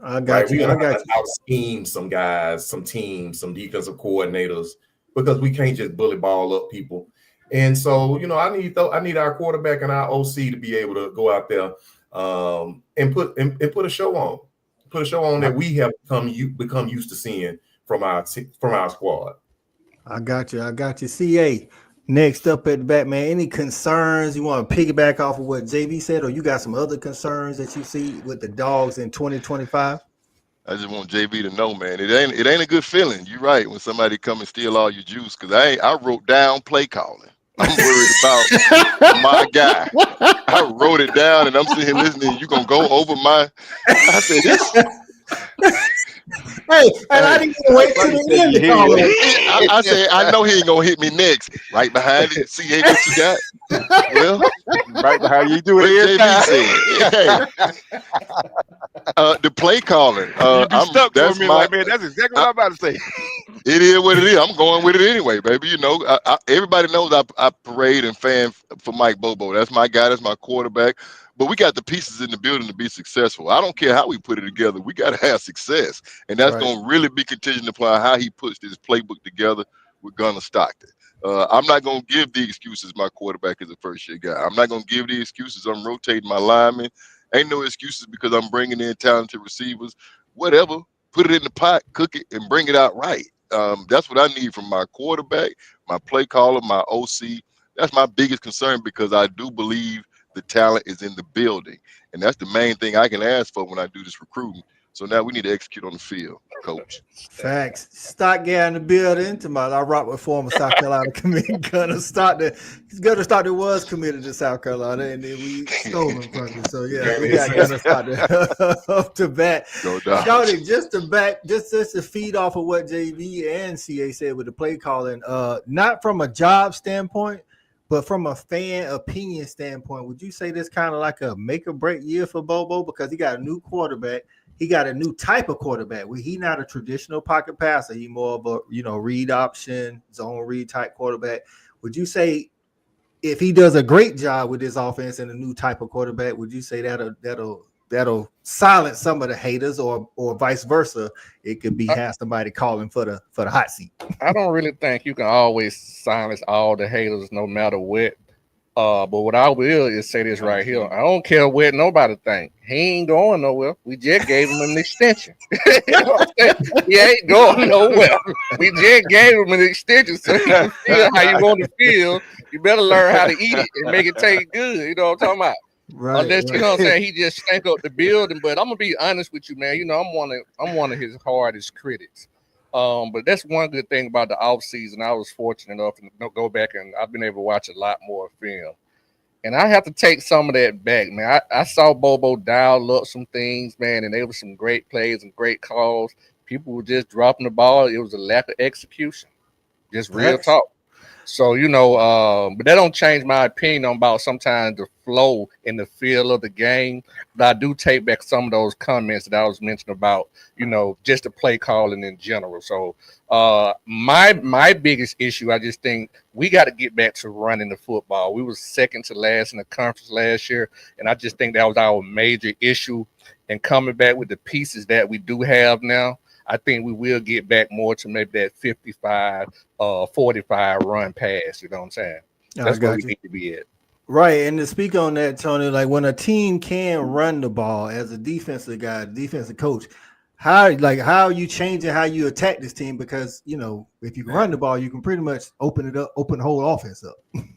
I got you. We're going to have to out-scheme some guys, some teams, some defensive coordinators, because we can't just bully ball up people. And so, I need our quarterback and our OC to be able to go out there and put a show on. Put a show on that we have become used to seeing from our squad. I got you. CA, next up at the back, man. Any concerns you want to piggyback off of what JB said, or you got some other concerns that you see with the Dogs in 2025? I just want JB to know, man, it ain't a good feeling. You're right, when somebody come and steal all your juice, because I wrote down play calling. I'm worried about my guy. I wrote it down and I'm sitting here listening. You gonna go over my? I said this. Hey, and I didn't even wait till the end to call it. I said, I know he ain't gonna hit me next. Right behind it. See, hey, what you got? Well, right behind you do it. JB said. The play calling. I'm stuck for me, like, man. That's exactly what I'm about to say. It is what it is. I'm going with it anyway, baby. Everybody knows I parade and fan for Mike Bobo. That's my guy. That's my quarterback. But we got the pieces in the building to be successful. I don't care how we put it together. We got to have success. And that's going to really be contingent upon how he puts this playbook together with Gunnar Stockton. I'm not going to give the excuses my quarterback is a first-year guy. I'm not going to give the excuses I'm rotating my linemen. Ain't no excuses because I'm bringing in talented receivers. Whatever. Put it in the pot, cook it, and bring it out right. That's what I need from my quarterback, my play caller, my OC. That's my biggest concern because I do believe the talent is in the building. And that's the main thing I can ask for when I do this recruiting. So now we need to execute on the field, coach. Facts. Stock guy in the building. I rock with former South Carolina committee Gunnar Stockton. Gunnar Stockton was committed to South Carolina, and then we stole him from him. So yeah, we got Gunnar Stockton up to bat. Shawty, just to feed off of what JV and CA said with the play calling, not from a job standpoint, but from a fan opinion standpoint, would you say this kind of like a make or break year for Bobo because he got a new quarterback? He got a new type of quarterback where he's not a traditional pocket passer. He's more of a, read option, zone read type quarterback. Would you say if he does a great job with this offense and a new type of quarterback, would you say that'll silence some of the haters or vice versa? It could be have somebody calling for the hot seat. I don't really think you can always silence all the haters no matter what. But what I will is say this right here. I don't care what nobody think. He ain't going nowhere. We just gave him an extension. He ain't going nowhere. We just gave him an extension. So you can feel how you want to feel. You better learn how to eat it and make it taste good. You know what I'm talking about? Right, Unless you know what I'm saying, he just stank up the building. But I'm gonna be honest with you, man. I'm one of his hardest critics. But that's one good thing about the offseason. I was fortunate enough to go back and I've been able to watch a lot more film. And I have to take some of that back, man. I saw Bobo dial up some things, man, and there were some great plays and great calls. People were just dropping the ball. It was a lack of execution. Just real talk. So, but that don't change my opinion about sometimes the flow and the feel of the game. But I do take back some of those comments that I was mentioning about, just the play calling in general. So my biggest issue, I just think we got to get back to running the football. We was second to last in the conference last year, and I just think that was our major issue. And coming back with the pieces that we do have now, I think we will get back more to maybe that 55, 45 run pass. You know what I'm saying? That's where we need to be at. Right, and to speak on that, Tony, like when a team can run the ball as a defensive guy, defensive coach, how are you changing how you attack this team? Because if you can run the ball, you can pretty much open it up, open the whole offense up.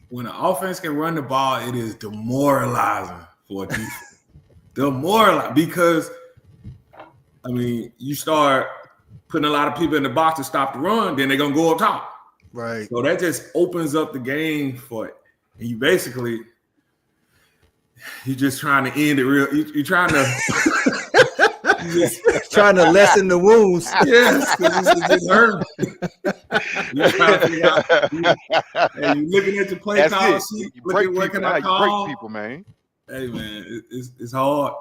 When an offense can run the ball, it is demoralizing for a defense. Demoralizing because you start putting a lot of people in the box to stop the run, then they're gonna go up top. Right. So that just opens up the game for it. And you're just trying to end it real. You're trying to trying to lessen the wounds. Yes, because it's hurt. You're trying to figure out. And you're looking at the play call sheet. You break What can I call? You break people, man. Hey man, it's hard.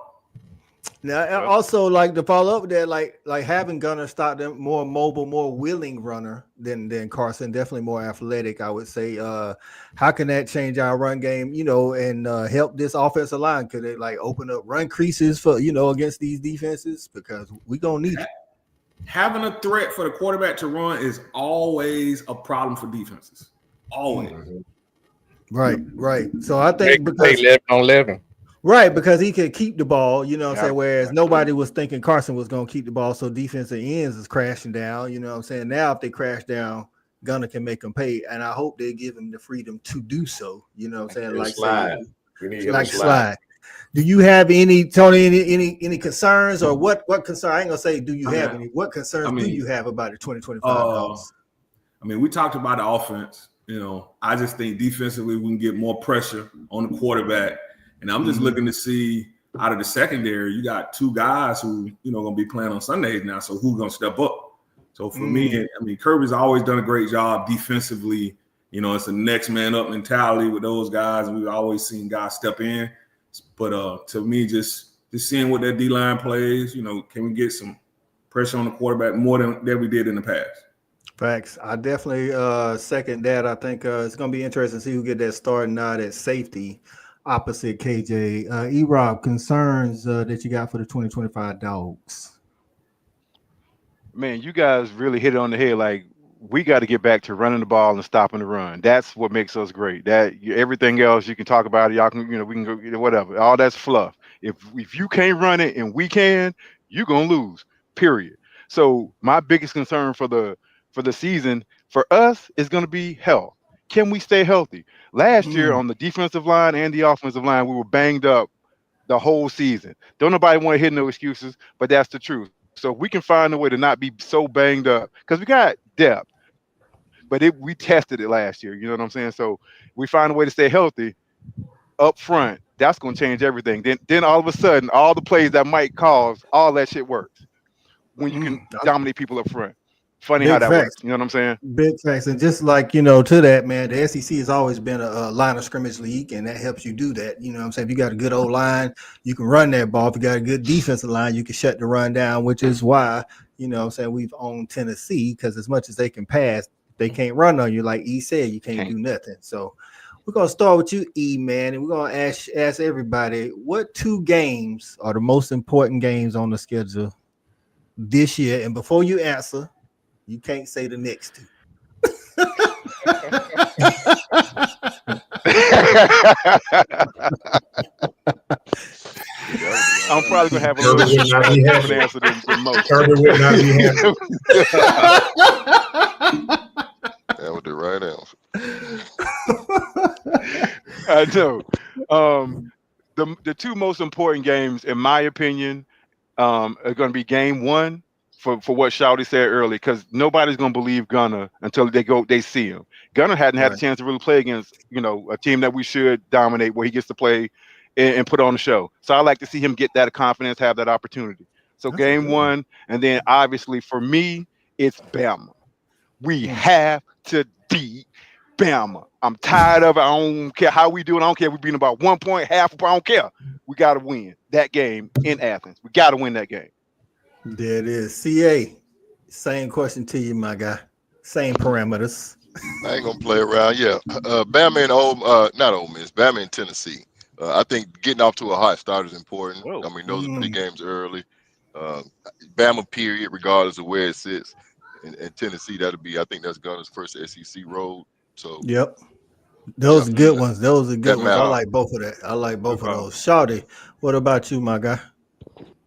Now, also to follow up with that, like having Gunner stop them, more mobile, more willing runner than Carson, definitely more athletic, I would say. How can that change our run game, and help this offensive line? Could it open up run creases for against these defenses, because we gonna need it. Having a threat for the quarterback to run is always a problem for defenses. Always. Right. So I think because 11 on 11. Right, because he could keep the ball, what I'm saying? Whereas nobody was thinking Carson was going to keep the ball, so defensive ends is crashing down, what I'm saying? Now, if they crash down, Gunner can make them pay, and I hope they give him the freedom to do so, what I'm saying? Slide. Do you have any, Tony, any concerns, or what concern? I ain't going to say do you have any. What concerns do you have about the 2025 Dogs? We talked about the offense. I just think defensively we can get more pressure on the quarterback. And I'm just looking to see out of the secondary, you got two guys who, going to be playing on Sundays now. So who's going to step up? So for me, Kirby's always done a great job defensively. It's a next man up mentality with those guys. And we've always seen guys step in. But to me, just seeing what that D-line plays, can we get some pressure on the quarterback more than we did in the past? Facts. I definitely second that. I think it's going to be interesting to see who get that starting nod at safety opposite KJ. E-Rob, concerns that you got for the 2025 Dogs? Man, you guys really hit it on the head. Like, we got to get back to running the ball and stopping the run. That's what makes us great. Everything else you can talk about it. Y'all can, we can go whatever. All that's fluff. If you can't run it and we can, you're gonna lose. Period. So my biggest concern for the season for us is gonna be health. Can we stay healthy? Last year on the defensive line and the offensive line, we were banged up the whole season. Don't nobody want to hear no excuses, but that's the truth. So if we can find a way to not be so banged up, because we got depth, but we tested it last year. You know what I'm saying? So we find a way to stay healthy up front. That's going to change everything. Then all of a sudden, all the plays that might cause, all that shit works when you can dominate people up front. Funny how that works. You know what I'm saying? Big facts. And just to that, man, the SEC has always been a line of scrimmage league, and that helps you do that. You know what I'm saying? If you got a good old line, you can run that ball. If you got a good defensive line, you can shut the run down, which is why, we've owned Tennessee, because as much as they can pass, they can't run on you. Like E said, you can't do nothing. So we're going to start with you, E, man, and we're going to ask everybody, what two games are the most important games on the schedule this year? And before you answer, you can't say the next two. I'm probably gonna have a little different answer than most. Kirby would not be happy. That was the right answer. I know. The two most important games, in my opinion, are going to be game one for what Shawty said earlier, because nobody's going to believe Gunner until they see him. Gunner hadn't had a chance to really play against, a team that we should dominate, where he gets to play and put on the show. So I like to see him get that confidence, have that opportunity. So that's game one, and then obviously for me, it's Bama. We have to beat Bama. I'm tired of it. I don't care how we do it. I don't care if we beat them about 1 point, half a point. I don't care. We got to win that game in Athens. We got to win that game. There it is. CA, same question to you, my guy. Same parameters. I ain't gonna play around. Yeah, Bama and not Ole Miss, Bama and Tennessee. I think getting off to a hot start is important. Whoa. Those are big games early. Bama, period, regardless of where it sits. And Tennessee, I think that's Gunner's first SEC road. So yep. Those are good ones. Those are good That ones. I matter. like both of that. I like both of those. Shawty, what about you, my guy?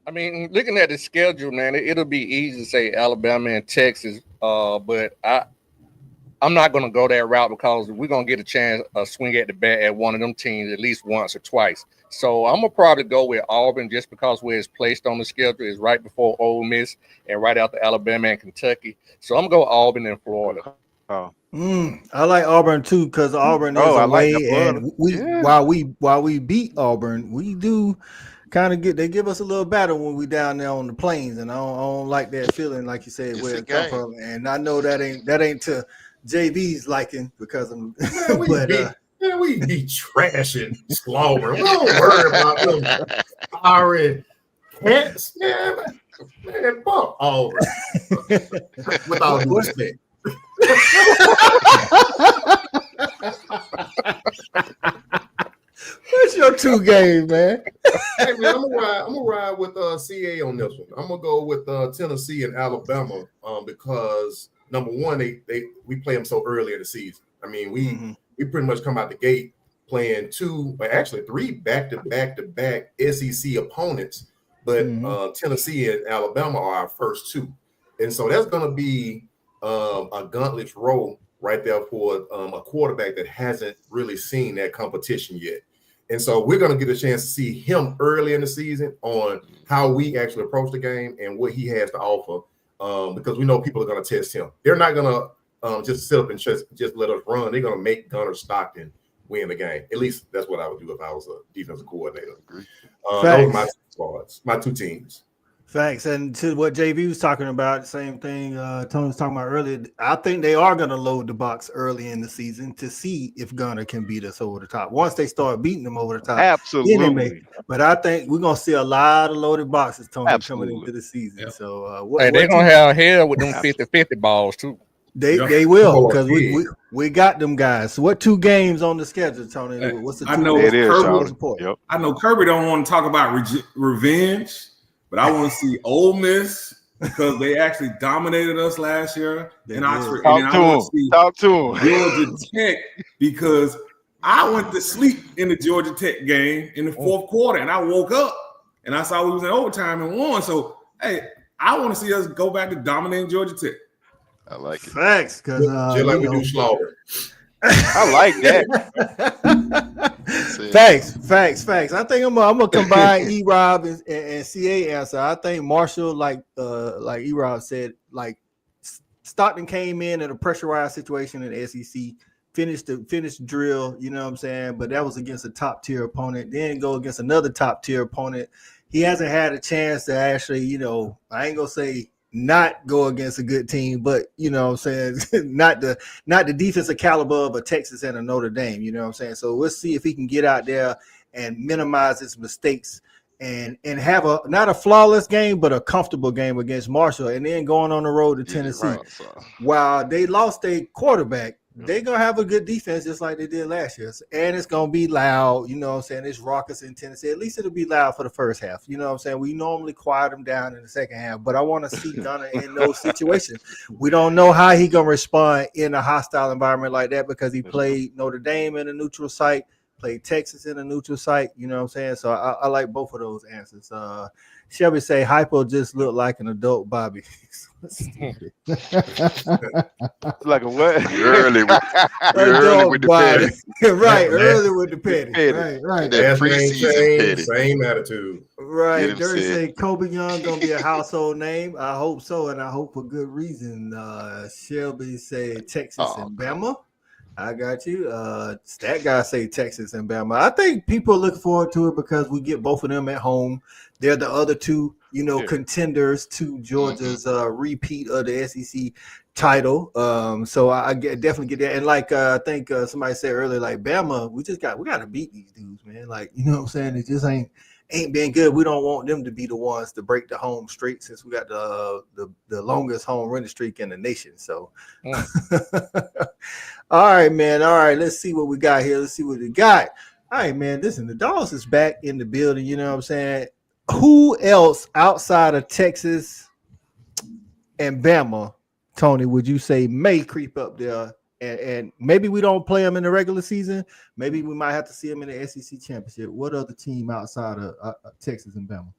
I mean, looking at the schedule, man, it'll be easy to say Alabama and Texas, but I'm not going to go that route because we're going to get a chance to swing at the bat at one of them teams at least once or twice. So I'm going to probably go with Auburn just because where it's placed on the schedule is right before Ole Miss and right after Alabama and Kentucky. So I'm going to go Auburn and Florida. Oh. I like Auburn too because Auburn is away, and while we beat Auburn, we do kind of they give us a little battle when we down there on the plains, and I don't like that feeling, like you said, where it come from. And I know that ain't to JV's liking because I'm. We be trashing Slaughter. We don't worry about them sorry cats, man. Man, fuck Auburn. With all due respect. What's your two games, man? Hey man, I'm gonna ride with CA on this one. I'm gonna go with Tennessee and Alabama because number one, we play them so early in the season. I mean, we pretty much come out the gate playing three back-to-back SEC opponents, but Tennessee and Alabama are our first two, and so that's gonna be a gauntlet roll right there for a quarterback that hasn't really seen that competition yet. And so we're going to get a chance to see him early in the season on how we actually approach the game and what he has to offer, because we know people are going to test him. They're not going to just sit up and just let us run. They're going to make Gunnar Stockton win the game. At least that's what I would do if I was a defensive coordinator. Those are my two squads, my two teams. Facts. And to what JV was talking about, same thing Tony was talking about earlier, I think they are going to load the box early in the season to see if Gunner can beat us over the top. Once they start beating them over the top. Absolutely. But I think we're going to see a lot of loaded boxes, Tony, coming into the season. Yep. So they're going to have hell with them 50-50 balls, too. They will, because we got them guys. So what two games on the schedule, Tony? What's the two? I know Kirby don't want to talk about revenge. But I want to see Ole Miss because they actually dominated us last year in Oxford. Talk to him. Georgia Tech because I went to sleep in the Georgia Tech game in the fourth quarter, and I woke up and I saw we was in overtime and won. So, hey, I want to see us go back to dominating Georgia Tech. I like it. Facts, because just like we do Slaughter. I like that. Facts. I think I'm gonna combine E-Rob and CA answer. I think Marshall, like E-Rob said, like Stockton came in a pressurized situation in the SEC, finished the drill, you know what I'm saying? But that was against a top tier opponent. Then go against another top tier opponent. He hasn't had a chance to actually, I ain't gonna say not go against a good team, but you know what I'm saying, not the defensive caliber of a Texas and a Notre Dame, you know what I'm saying? So we'll see if he can get out there and minimize his mistakes and have not a flawless game, but a comfortable game against Marshall, and then going on the road to Tennessee. While they lost their quarterback, they're going to have a good defense just like they did last year. And it's going to be loud, you know what I'm saying? It's raucous in Tennessee. At least it'll be loud for the first half. You know what I'm saying? We normally quiet them down in the second half, but I want to see Gunner in those situations. We don't know how he going to respond in a hostile environment like that because he played Notre Dame in a neutral site, played Texas in a neutral site, you know what I'm saying? So I like both of those answers. Shelby say Hypo just looked like an adult Bobby. Like a what? Early with the petty. Right, early with the petty. Right. That preseason petty. Same attitude. Right. Dirty say Kobe Young gonna be a household name. I hope so, and I hope for good reason. Shelby say Texas and Bama. I got you. That guy say Texas and Bama. I think people are looking forward to it because we get both of them at home. They're the other two, contenders to Georgia's repeat of the SEC title. So I definitely get that. And like I think somebody said earlier, like Bama, we got to beat these dudes, man. Like, you know what I'm saying? It just ain't been good. We don't want them to be the ones to break the home streak since we got the longest home running streak in the nation. So, all right, man. All right, let's see what we got here. Let's see what we got. All right, man. Listen, the Dawgs is back in the building. You know what I'm saying? Who else outside of Texas and Bama, Tony, would you say may creep up there and maybe we don't play them in the regular season. Maybe we might have to see them in the SEC championship. What other team outside of Texas and Bama?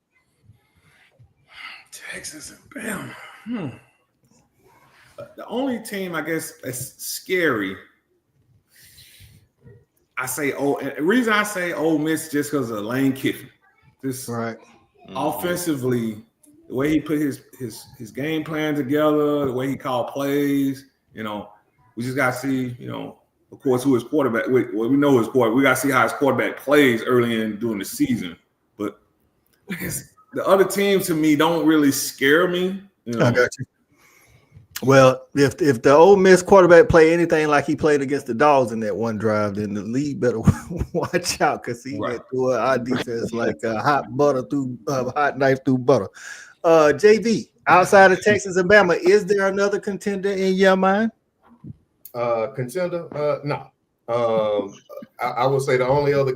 Texas and Bama. The only team I guess that's scary. I say the reason I say Ole Miss just because of Lane Kiffin. Just offensively, the way he put his game plan together, the way he called plays, we just got to see, of course, who his quarterback. We know his quarterback. We got to see how his quarterback plays early in during the season. But I guess the other teams to me don't really scare me. I got you. Well, if the Ole Miss quarterback play anything like he played against the Dawgs in that one drive, then the league better watch out because he went through our defense like hot knife through butter. JB, outside of Texas and Bama, is there another contender in your mind? Contender? No. I would say the only other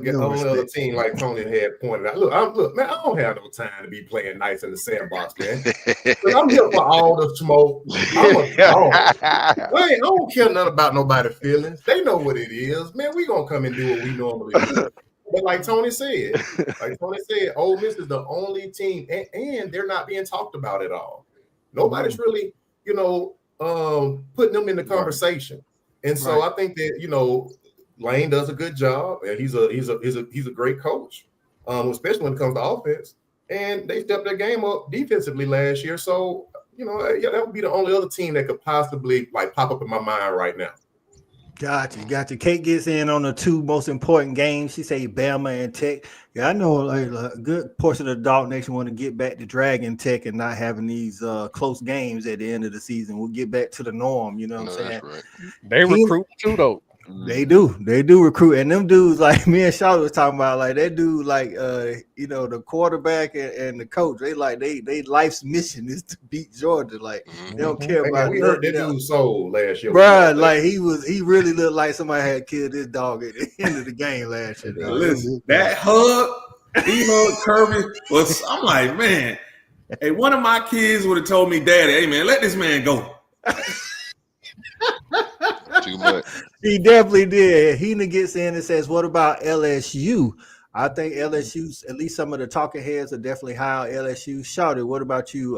team, like Tony had pointed out. Look, man, I don't have no time to be playing nice in the sandbox, man. I'm here for all the smoke. I don't care nothing about nobody's feelings. They know what it is, man. We gonna come and do what we normally do. But like Tony said, Ole Miss is the only team, and they're not being talked about at all. Nobody's really, putting them in the conversation. And so I think that Lane does a good job, and he's a great coach, especially when it comes to offense. And they stepped their game up defensively last year. So that would be the only other team that could possibly pop up in my mind right now. Gotcha. Kate gets in on the two most important games. She say Bama and Tech. Yeah, I know a good portion of the Dawg Nation want to get back to Dragon Tech and not having these close games at the end of the season. We'll get back to the norm. You know what I'm saying? Right. They recruit too, though. They do recruit, and them dudes like me and Shawty was talking about, like that dude, like the quarterback and the coach. They life's mission is to beat Georgia. Like they don't care about. We heard that dude's soul last year, bro. Like he really looked like somebody had killed his dog at the end of the game last year. Listen, that hug, Kirby was. I'm like, man, hey, one of my kids would have told me, Daddy, hey man, let this man go. Too much. He definitely did. Heena gets in and says, what about LSU? I think LSU, at least some of the talking heads are definitely high on LSU. Shawty, what about you?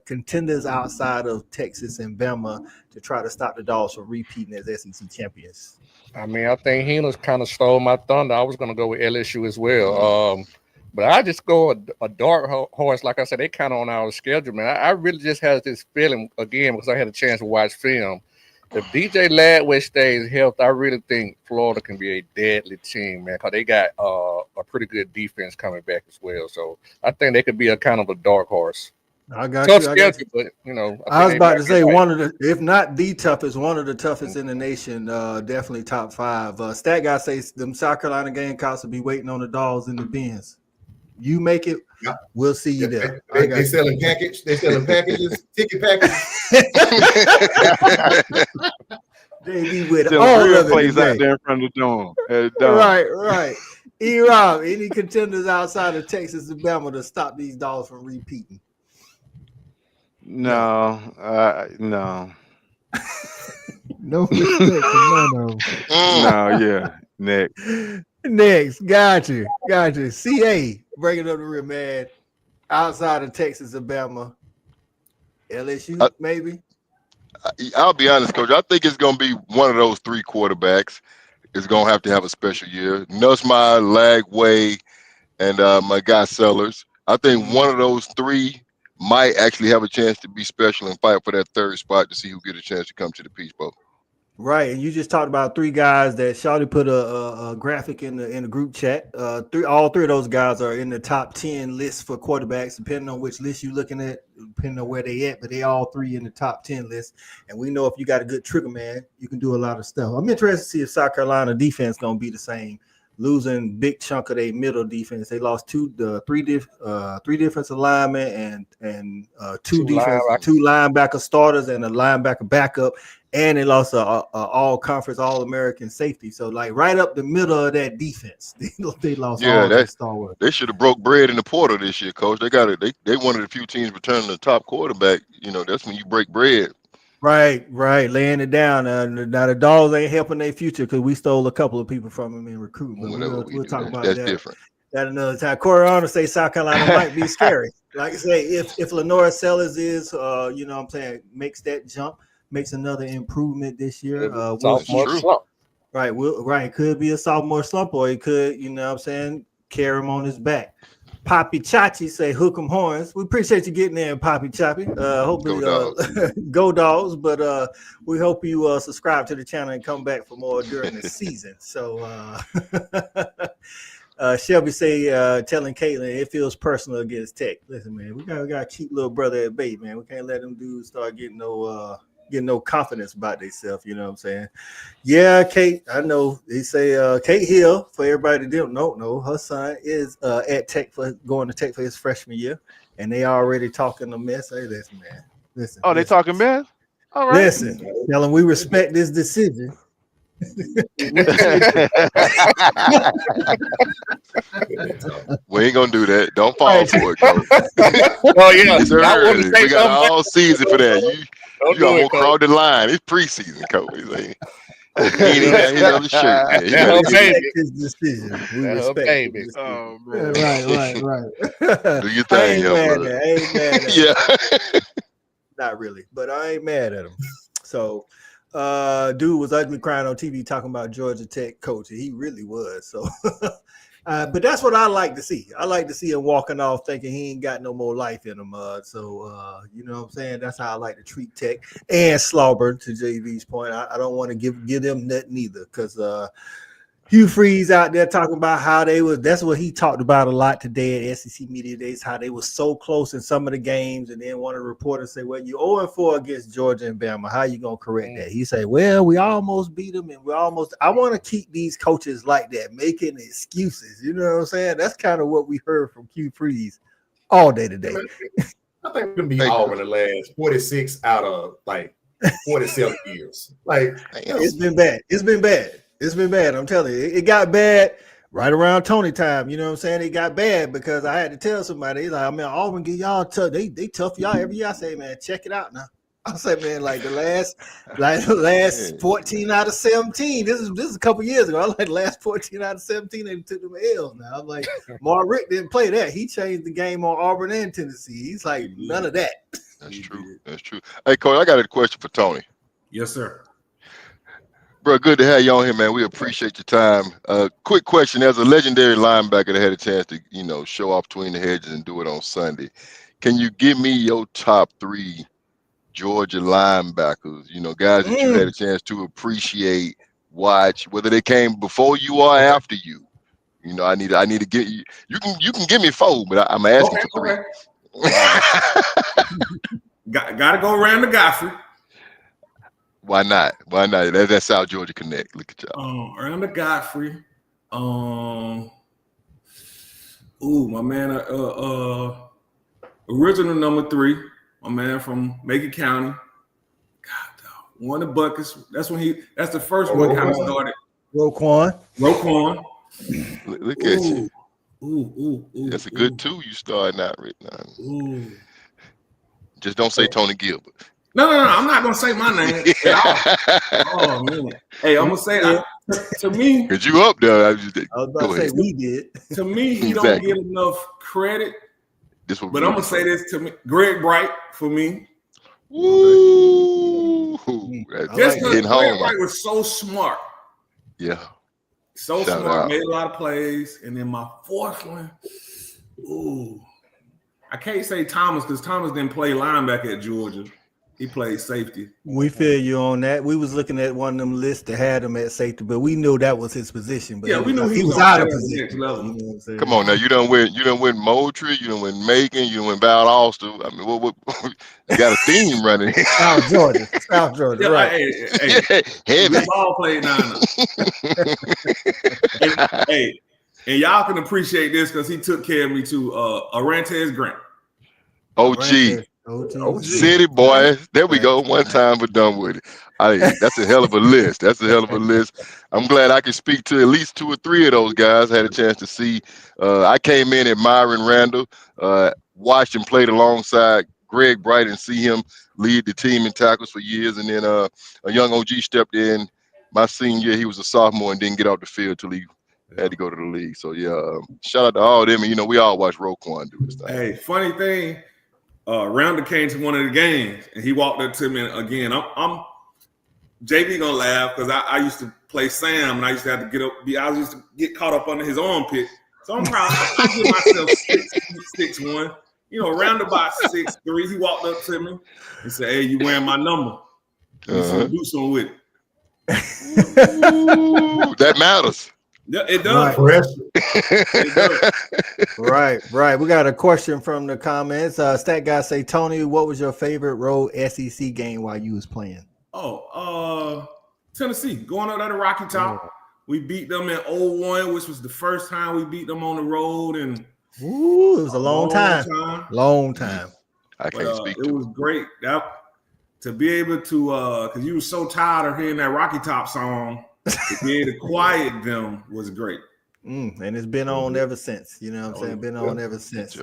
Contenders outside of Texas and Bama to try to stop the Dogs from repeating as SEC champions? I mean, I think Heena's kind of stole my thunder. I was going to go with LSU as well. But I just go a dark horse. Like I said, they kind of on our schedule, man. I really just had this feeling, again, because I had a chance to watch film. If DJ Ladway stays healthy, I really think Florida can be a deadly team, man, because they got a pretty good defense coming back as well. So I think they could be a kind of a dark horse. I got tough you. schedule, but I was about to say one of the, if not the toughest, one of the toughest in the nation. Definitely top 5. Stat guy says them South Carolina Gamecocks will be waiting on the Dogs in the bins. You make it, we'll see you there. They selling package. They selling packages, ticket packages. They be with Still all real of it plays today. out there in front of the dome. Right. E-Rob, any contenders outside of Texas and Bama to stop these Dogs from repeating? No. No respect for none of them. No, yeah. Next, got you. CA, breaking up the rear, man. Outside of Texas and Bama, LSU, maybe. I'll be honest, Coach. I think it's going to be one of those 3 quarterbacks. Is going to have a special year. Nussmeier, Lagway, and my guy Sellers. I think one of those 3 might actually have a chance to be special and fight for that 3rd spot to see who get a chance to come to the Peach Bowl. Right, and you just talked about 3 guys that Shawty put a graphic in the group chat. All 3 of those guys are in the top 10 list for quarterbacks, depending on which list you're looking at, depending on where they at. But they all 3 in the top 10 list. And we know if you got a good trigger man, you can do a lot of stuff. I'm interested to see if South Carolina defense gonna be the same. Losing big chunk of their middle defense, they lost 3 defensive linemen and 2 linebacker starters and a linebacker backup. And they lost a all-conference, all-American safety. So, like, right up the middle of that defense, they lost all that stalwart. They should have broke bread in the portal this year, Coach. They got it. They one of the few teams returning the top quarterback. That's when you break bread. Right, laying it down. Now the Dogs ain't helping their future because we stole a couple of people from them in recruit. But we'll talk about that's that. different. That another time. Corey Arnold say South Carolina might be scary. Like I say, if Lenora Sellers is, you know what I'm saying, makes that jump, makes another improvement this year. Sophomore slump. Right. Could be a sophomore slump, or it could, you know what I'm saying, carry him on his back. Poppy Chachi say hook 'em horns. We appreciate you getting there, Poppy Chappy. Hopefully go Dogs, but we hope you subscribe to the channel and come back for more during the season. So Shelby say telling Caitlin it feels personal against Tech. Listen, man, we gotta keep little brother at bay, man. We can't let them dudes start getting no confidence about themselves, you know what I'm saying? Yeah, Kate, I know. They say Kate Hill, for everybody that don't know, her son is at Tech going to Tech for his freshman year, and they already talking a mess. Hey, listen, man. Listen. Oh, they talking mess? All right. Listen, tell them we respect this decision. We ain't gonna do that. Don't fall for it, Coach. Oh yeah, It's early. We got all season for that. You almost crossed the line. It's preseason, Coach. He ain't even got his other shirt. That's her baby. His decision. We That's her respect baby. his Oh decision. man. Right. Do your thing, I ain't mad at him. Yeah. Not really, but I ain't mad at him. So dude was ugly crying on TV talking about Georgia Tech coach. He really was. So but that's what I like to see. I like to see him walking off thinking he ain't got no more life in him. So you know what I'm saying? That's how I like to treat Tech and Slauber, to JV's point. I don't want to give them nothing either, because Hugh Freeze out there talking about how they was. That's what he talked about a lot today at SEC Media Days, how they were so close in some of the games, and then one of the reporters say, well, you're 0-4 against Georgia and Bama. How you going to correct that? He said, well, we almost beat them, and I want to keep these coaches like that, making excuses. You know what I'm saying? That's kind of what we heard from Hugh Freeze all day today. I think we're going to be Auburn the last 46 out of, 47 years. It's been bad. It's been bad. I'm telling you, it got bad right around Tony time. You know what I'm saying? It got bad because I had to tell somebody. He's like, I mean, Auburn get y'all tough. They tough y'all every year. I say, man, check it out now. I say, man, the last 14 out of 17. This is a couple years ago. I like the last 14 out of 17. They took them L's. Now I'm like, Mark Richt didn't play that. He changed the game on Auburn and Tennessee. He's like, none of that. That's true. Hey, Coach, I got a question for Tony. Yes, sir. Bro, good to have you on here, man. We appreciate your time. Quick question: as a legendary linebacker that had a chance to, show off between the hedges and do it on Sunday, can you give me your top 3 Georgia linebackers? Guys that you had a chance to appreciate, watch, whether they came before you or after you. I need to get you. You can give me 4, but I'm asking for 3. Got to go around the Godfrey. Why not? That's South Georgia Connect. Look at y'all. Around the Godfrey. My man, original number 3, my man from Macon County. God, one of the buckets. That's the first one kind of started. Roquan. Look at you. That's a good 2 you starting out right now. Just don't say Tony Gilbert. No, I'm not gonna say my name at all. Oh man. Hey, I'm gonna say to me. Cause you up there. I was about to say we did. To me, he don't get enough credit. But I'm gonna say this to me. Greg Bright for me. Ooh. Just because Greg Bright was so smart. Yeah. So Shout smart, out. made a lot of plays. And then my 4th one, I can't say Thomas because Thomas didn't play linebacker at Georgia. He played safety. We feel you on that. We was looking at one of them lists that had him at safety, but we knew that was his position. But yeah, we knew he was out of position. Next level. You know what I'm saying? Come on now, you done win Moultrie, you done win Macon, you done win Val Ulster. I mean, what you got a theme running. South Georgia, yeah, right? Hey, heavy. We all played 9. And y'all can appreciate this because he took care of me too. Arantez Grant. OG. City boy. There we go. One time we're done with it. That's a hell of a list. I'm glad I can speak to at least 2 or 3 of those guys. I had a chance to see. I came in admiring Randall, watched him played alongside Greg Bright and see him lead the team in tackles for years. And then a young OG stepped in my senior year. He was a sophomore and didn't get off the field till he had to go to the league. So shout out to all of them. And we all watch Roquan do his thing. Hey, funny thing, Rounder came to one of the games and he walked up to me again. I'm JB gonna laugh because I used to play Sam and I used to have to I used to get caught up under his armpit. So I'm proud. I give myself 6'1". Round about 6'3". He walked up to me and said, "Hey, you wearing my number? Do something with it." Ooh, that matters. Yeah, it does. Right. We got a question from the comments. Stat guy say, Tony, what was your favorite road SEC game while you was playing? Tennessee, going up there to Rocky Top. We beat them in 0-1, which was the first time we beat them on the road. And it was a long time. Long time. I can't speak to it. It was great to be able to, because you were so tired of hearing that Rocky Top song, to be able to quiet them was great. And it's been on ever since. You know what I'm saying? Been on ever since.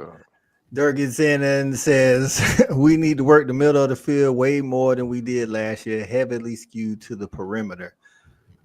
Dirk gets in and says, we need to work the middle of the field way more than we did last year, heavily skewed to the perimeter.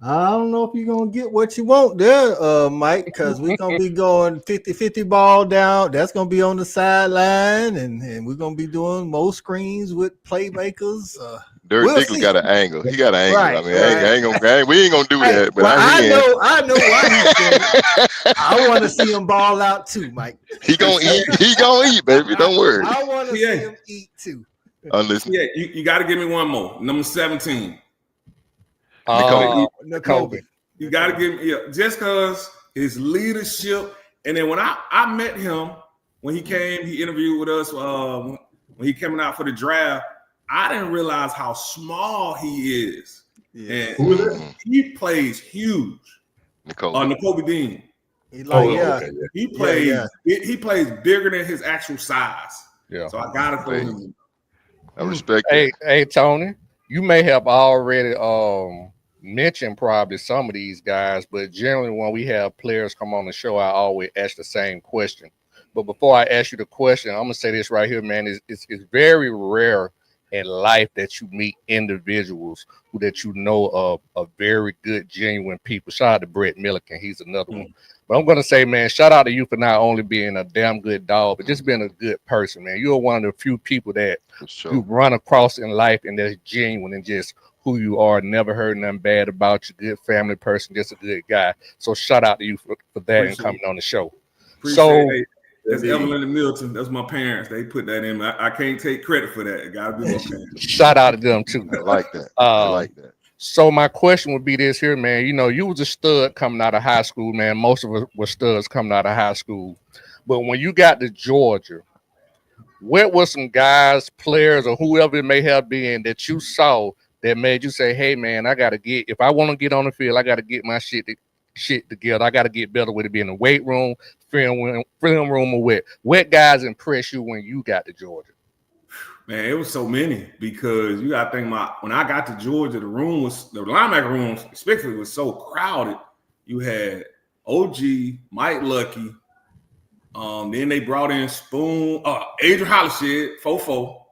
I don't know if you're going to get what you want there, Mike, because we're going to be going 50-50 ball down. That's going to be on the sideline, and we're going to be doing most screens with playmakers. Dirk Dickler got an angle. He got an angle. Right, we ain't gonna do that. But I know why he's doing it. I want to see him ball out too, Mike. He gonna eat. He gonna eat, baby. Don't worry. I want to see him eat too. Listen. Yeah, you got to give me one more. Number 17. Nakobe. You got to give me just because his leadership. And then when I met him, when he came, he interviewed with us when he coming out for the draft. I didn't realize how small he is. Yeah. And who is that? He plays huge. Nakobe Dean. He plays. He plays bigger than his actual size. Yeah. So I gotta throw him. I respect. Hey, Tony, you may have already mentioned probably some of these guys, but generally when we have players come on the show, I always ask the same question. But before I ask you the question, I'm gonna say this right here, man. It's very rare in life that you meet individuals that are very good, genuine people. Shout out to Brett Milliken. He's another one. But I'm going to say, man, shout out to you for not only being a damn good dog, but just being a good person, man. You're one of the few people that you run across in life and that's genuine and just who you are. Never heard nothing bad about you. Good family person, just a good guy. So shout out to you for that and coming on the show. That's Evelyn and Milton. That's my parents. They put that in. I can't take credit for that. It gotta be my parents. Shout out to them too. I like that. I like that. So my question would be this here, man. You was a stud coming out of high school, man. Most of us were studs coming out of high school. But when you got to Georgia, what were some guys, players, or whoever it may have been that you saw that made you say, hey, man, if I want to get on the field, I got to get my shit together. I got to get better with it, be in the weight room, film room, or what guys impressed you when you got to Georgia? Man, it was so many because you got to think when I got to Georgia, the linebacker room especially was so crowded. You had OG, Mike Lucky, then they brought in Spoon, Adrian Hollishead, Fofo.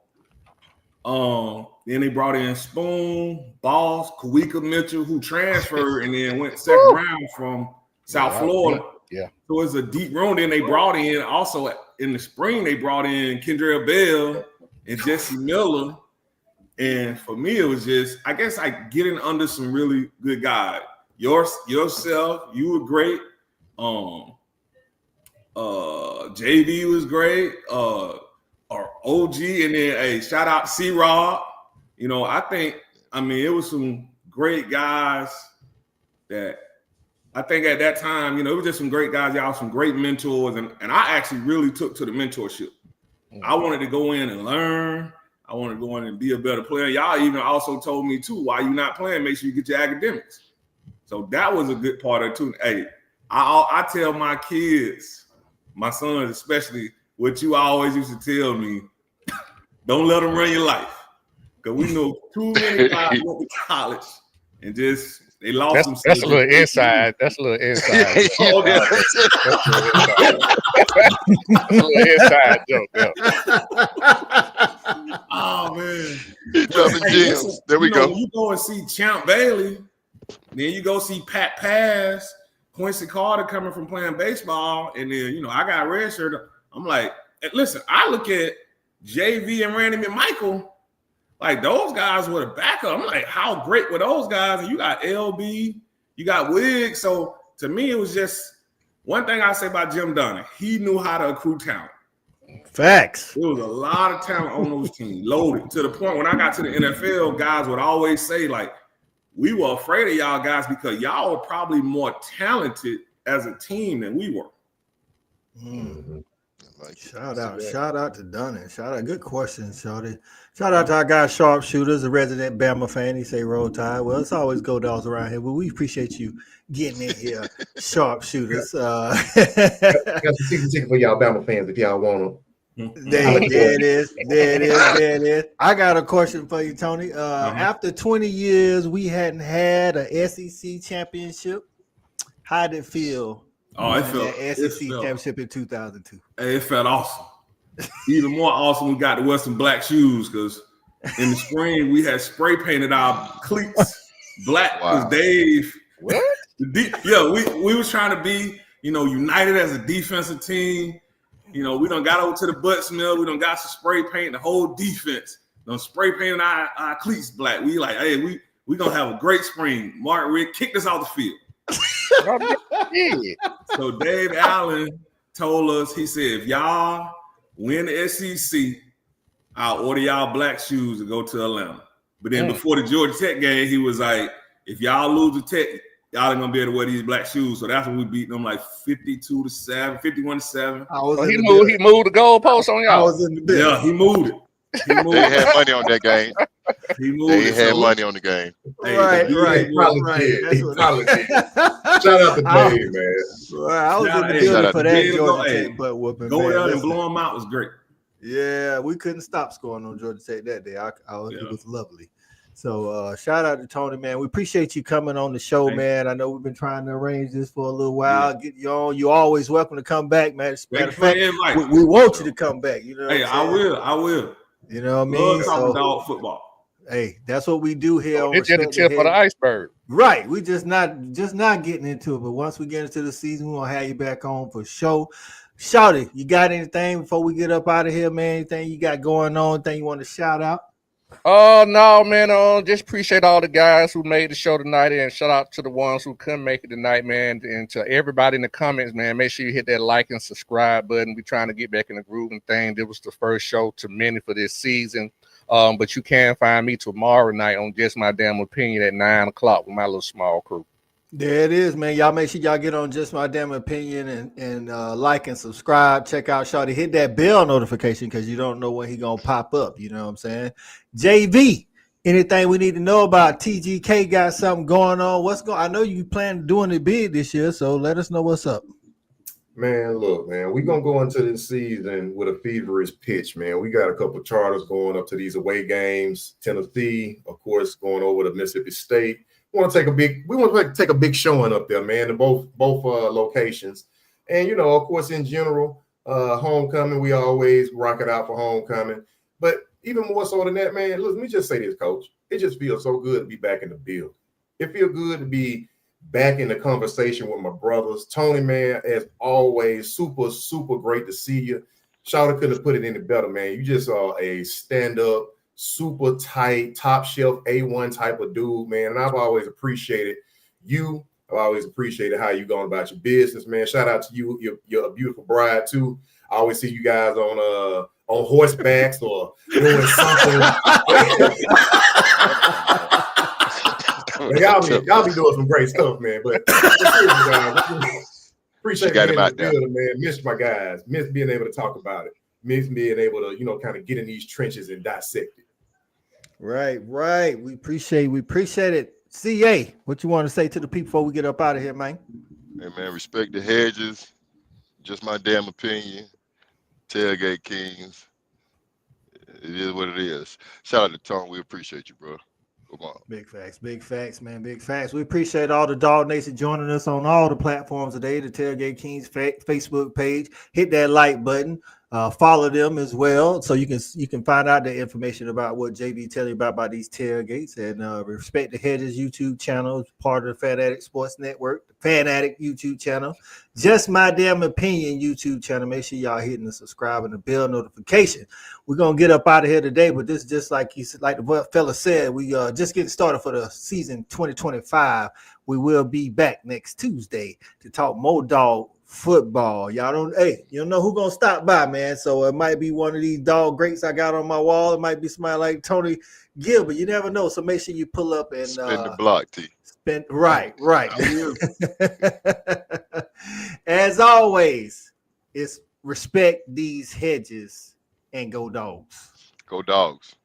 Then they brought in Spoon, Boss, Kawika Mitchell, who transferred and then went second round from South Florida. Yeah. So it's a deep room. Then they brought in also in the spring, they brought in Kendrell Bell and Jesse Miller. And for me, it was just, I guess, like getting under some really good guys. Yourself, you were great. JV was great. Or OG, and then shout out C-Rod. It was some great guys that I think at that time, it was just some great guys, y'all, some great mentors, and I actually really took to the mentorship. I wanted to go in and learn. I wanted to go in and be a better player. Y'all even also told me too, while you're not playing, make sure you get your academics. So that was a good part of it too. Hey, I tell my kids, my sons especially, what you always used to tell me, don't let them run your life. Because we know too many guys went to college and just they lost themselves. That's a little inside. That's a little inside. That's a little inside joke. Yeah. man. He dropping gems. Listen, There we go. When you go and see Champ Bailey, then you go see Pat Pass, Quincy Carter coming from playing baseball, and then I got a red shirt. I'm like, listen, I look at JV and Randy McMichael, like those guys were the backup. I'm like, how great were those guys? And you got LB, you got Wiggs. So to me, it was just one thing I say about Jim Donnan. He knew how to accrue talent. Facts. There was a lot of talent on those teams, loaded to the point when I got to the NFL, guys would always say, like, we were afraid of y'all guys because y'all were probably more talented as a team than we were. Mm-hmm. Shout out to Dunnan. Shout out. Good question, Shawty. Shout out to our guy Sharpshooters, a resident Bama fan. He say Roll Tide. Well, it's always Go Dogs around here, but we appreciate you getting in here, Sharpshooters. Got some season ticket for y'all Bama fans if y'all want them. There it is. I got a question for you, Tony. After 20 years, we hadn't had a SEC championship. How did it feel? Oh, it felt SEC championship in 2002. It felt awesome. Even more awesome, we got to wear some black shoes because in the spring we had spray painted our cleats black because Dave. What? We was trying to be united as a defensive team. We done got over to the butt mill. We done got some spray paint. The whole defense done spray painted our cleats black. We like, hey, we gonna have a great spring. Mark Rick kicked us off the field. So Dave Allen told us, he said, if y'all win the SEC, I'll order y'all black shoes to go to Atlanta. But then before the Georgia Tech game, he was like, if y'all lose the Tech, y'all ain't gonna be able to wear these black shoes. So that's when we beat them like 51-7. He moved the goalpost on y'all. I was in the bit. Yeah, he moved it. They had money on that game. They had money on the game. Right. He probably did. Shout out to Dave, man. Right, I was in the building for that Georgia Tech butt whooping. Go down and blow them out was great. Yeah, we couldn't stop scoring on Georgia Tech that day. It was lovely. So shout out to Tony, man. We appreciate you coming on the show, man. I know we've been trying to arrange this for a little while. Get you on. You're always welcome to come back, man. Matter of fact, we want you to come back. I will. You know what I mean? Talking dog football. Hey, that's what we do here. It's just the tip of the iceberg. Right. We just not getting into it. But once we get into the season, we're gonna have you back on for sure. Shawty, you got anything before we get up out of here, man? Anything you got going on? Anything you want to shout out? Oh no, man. Just appreciate all the guys who made the show tonight, and shout out to the ones who couldn't make it tonight, man. And to everybody in the comments, man, make sure you hit that like and subscribe button. We're trying to get back in the groove and thing. This was the first show to many for this season. But you can find me tomorrow night on Just My Damn Opinion at 9:00 with my little small crew. There it is, man. Y'all make sure y'all get on Just My Damn Opinion and like and subscribe. Check out Shawty. Hit that bell notification because you don't know when he gonna pop up. You know what I'm saying? JV, anything we need to know about TGK? Got something going on? What's going? I know you plan on doing it big this year, so let us know what's up. Man, look, man, we're going to go into this season with a feverish pitch, man. We got a couple of charters going up to these away games. Tennessee, of course, going over to Mississippi State. We want to take a big showing up there, man, in both locations. And, of course, in general, homecoming, we always rock it out for homecoming. But even more so than that, man, let me just say this, Coach. It just feels so good to be back in the build. It feels good to be back in the conversation with my brothers. Tony, man, as always, super, super great to see you. Shawty couldn't have put it any better, man. You just are a stand-up, super tight, top shelf, A1 type of dude, man. And I've always appreciated you. I've always appreciated how you're going about your business, man. Shout out to you. You're a beautiful bride, too. I always see you guys on horsebacks or doing something. Y'all be doing some great stuff, man. But appreciate being in the building, man. Miss my guys. Miss being able to talk about it. Miss being able to, kind of get in these trenches and dissect it. Right. We appreciate it. CA, what you want to say to the people before we get up out of here, man? Hey, man, respect the Hedges. Just my damn opinion. Tailgate Kings. It is what it is. Shout out to Tom. We appreciate you, bro. Come on. Big facts, man. Big facts. We appreciate all the Dawg Nation joining us on all the platforms today. The Tailgate Kings Facebook page. Hit that like button. Follow them as well, so you can find out the information about what JB tell you about these tailgates. And Respect the Hedges YouTube channel, part of the Fan Addict Sports Network, the Fan Addict YouTube channel, Just My Damn Opinion YouTube channel. Make sure y'all hitting the subscribe and the bell notification. We're gonna get up out of here today, but this just like the fella said, we just getting started for the season 2025. We will be back next Tuesday to talk more dog football. Y'all don't you don't know who gonna stop by, man. So it might be one of these dog greats I got on my wall. It might be somebody like Tony Gilbert. You never know. So make sure you pull up and spin the block, T. Right. As always, it's respect these hedges and go dogs. Go Dogs.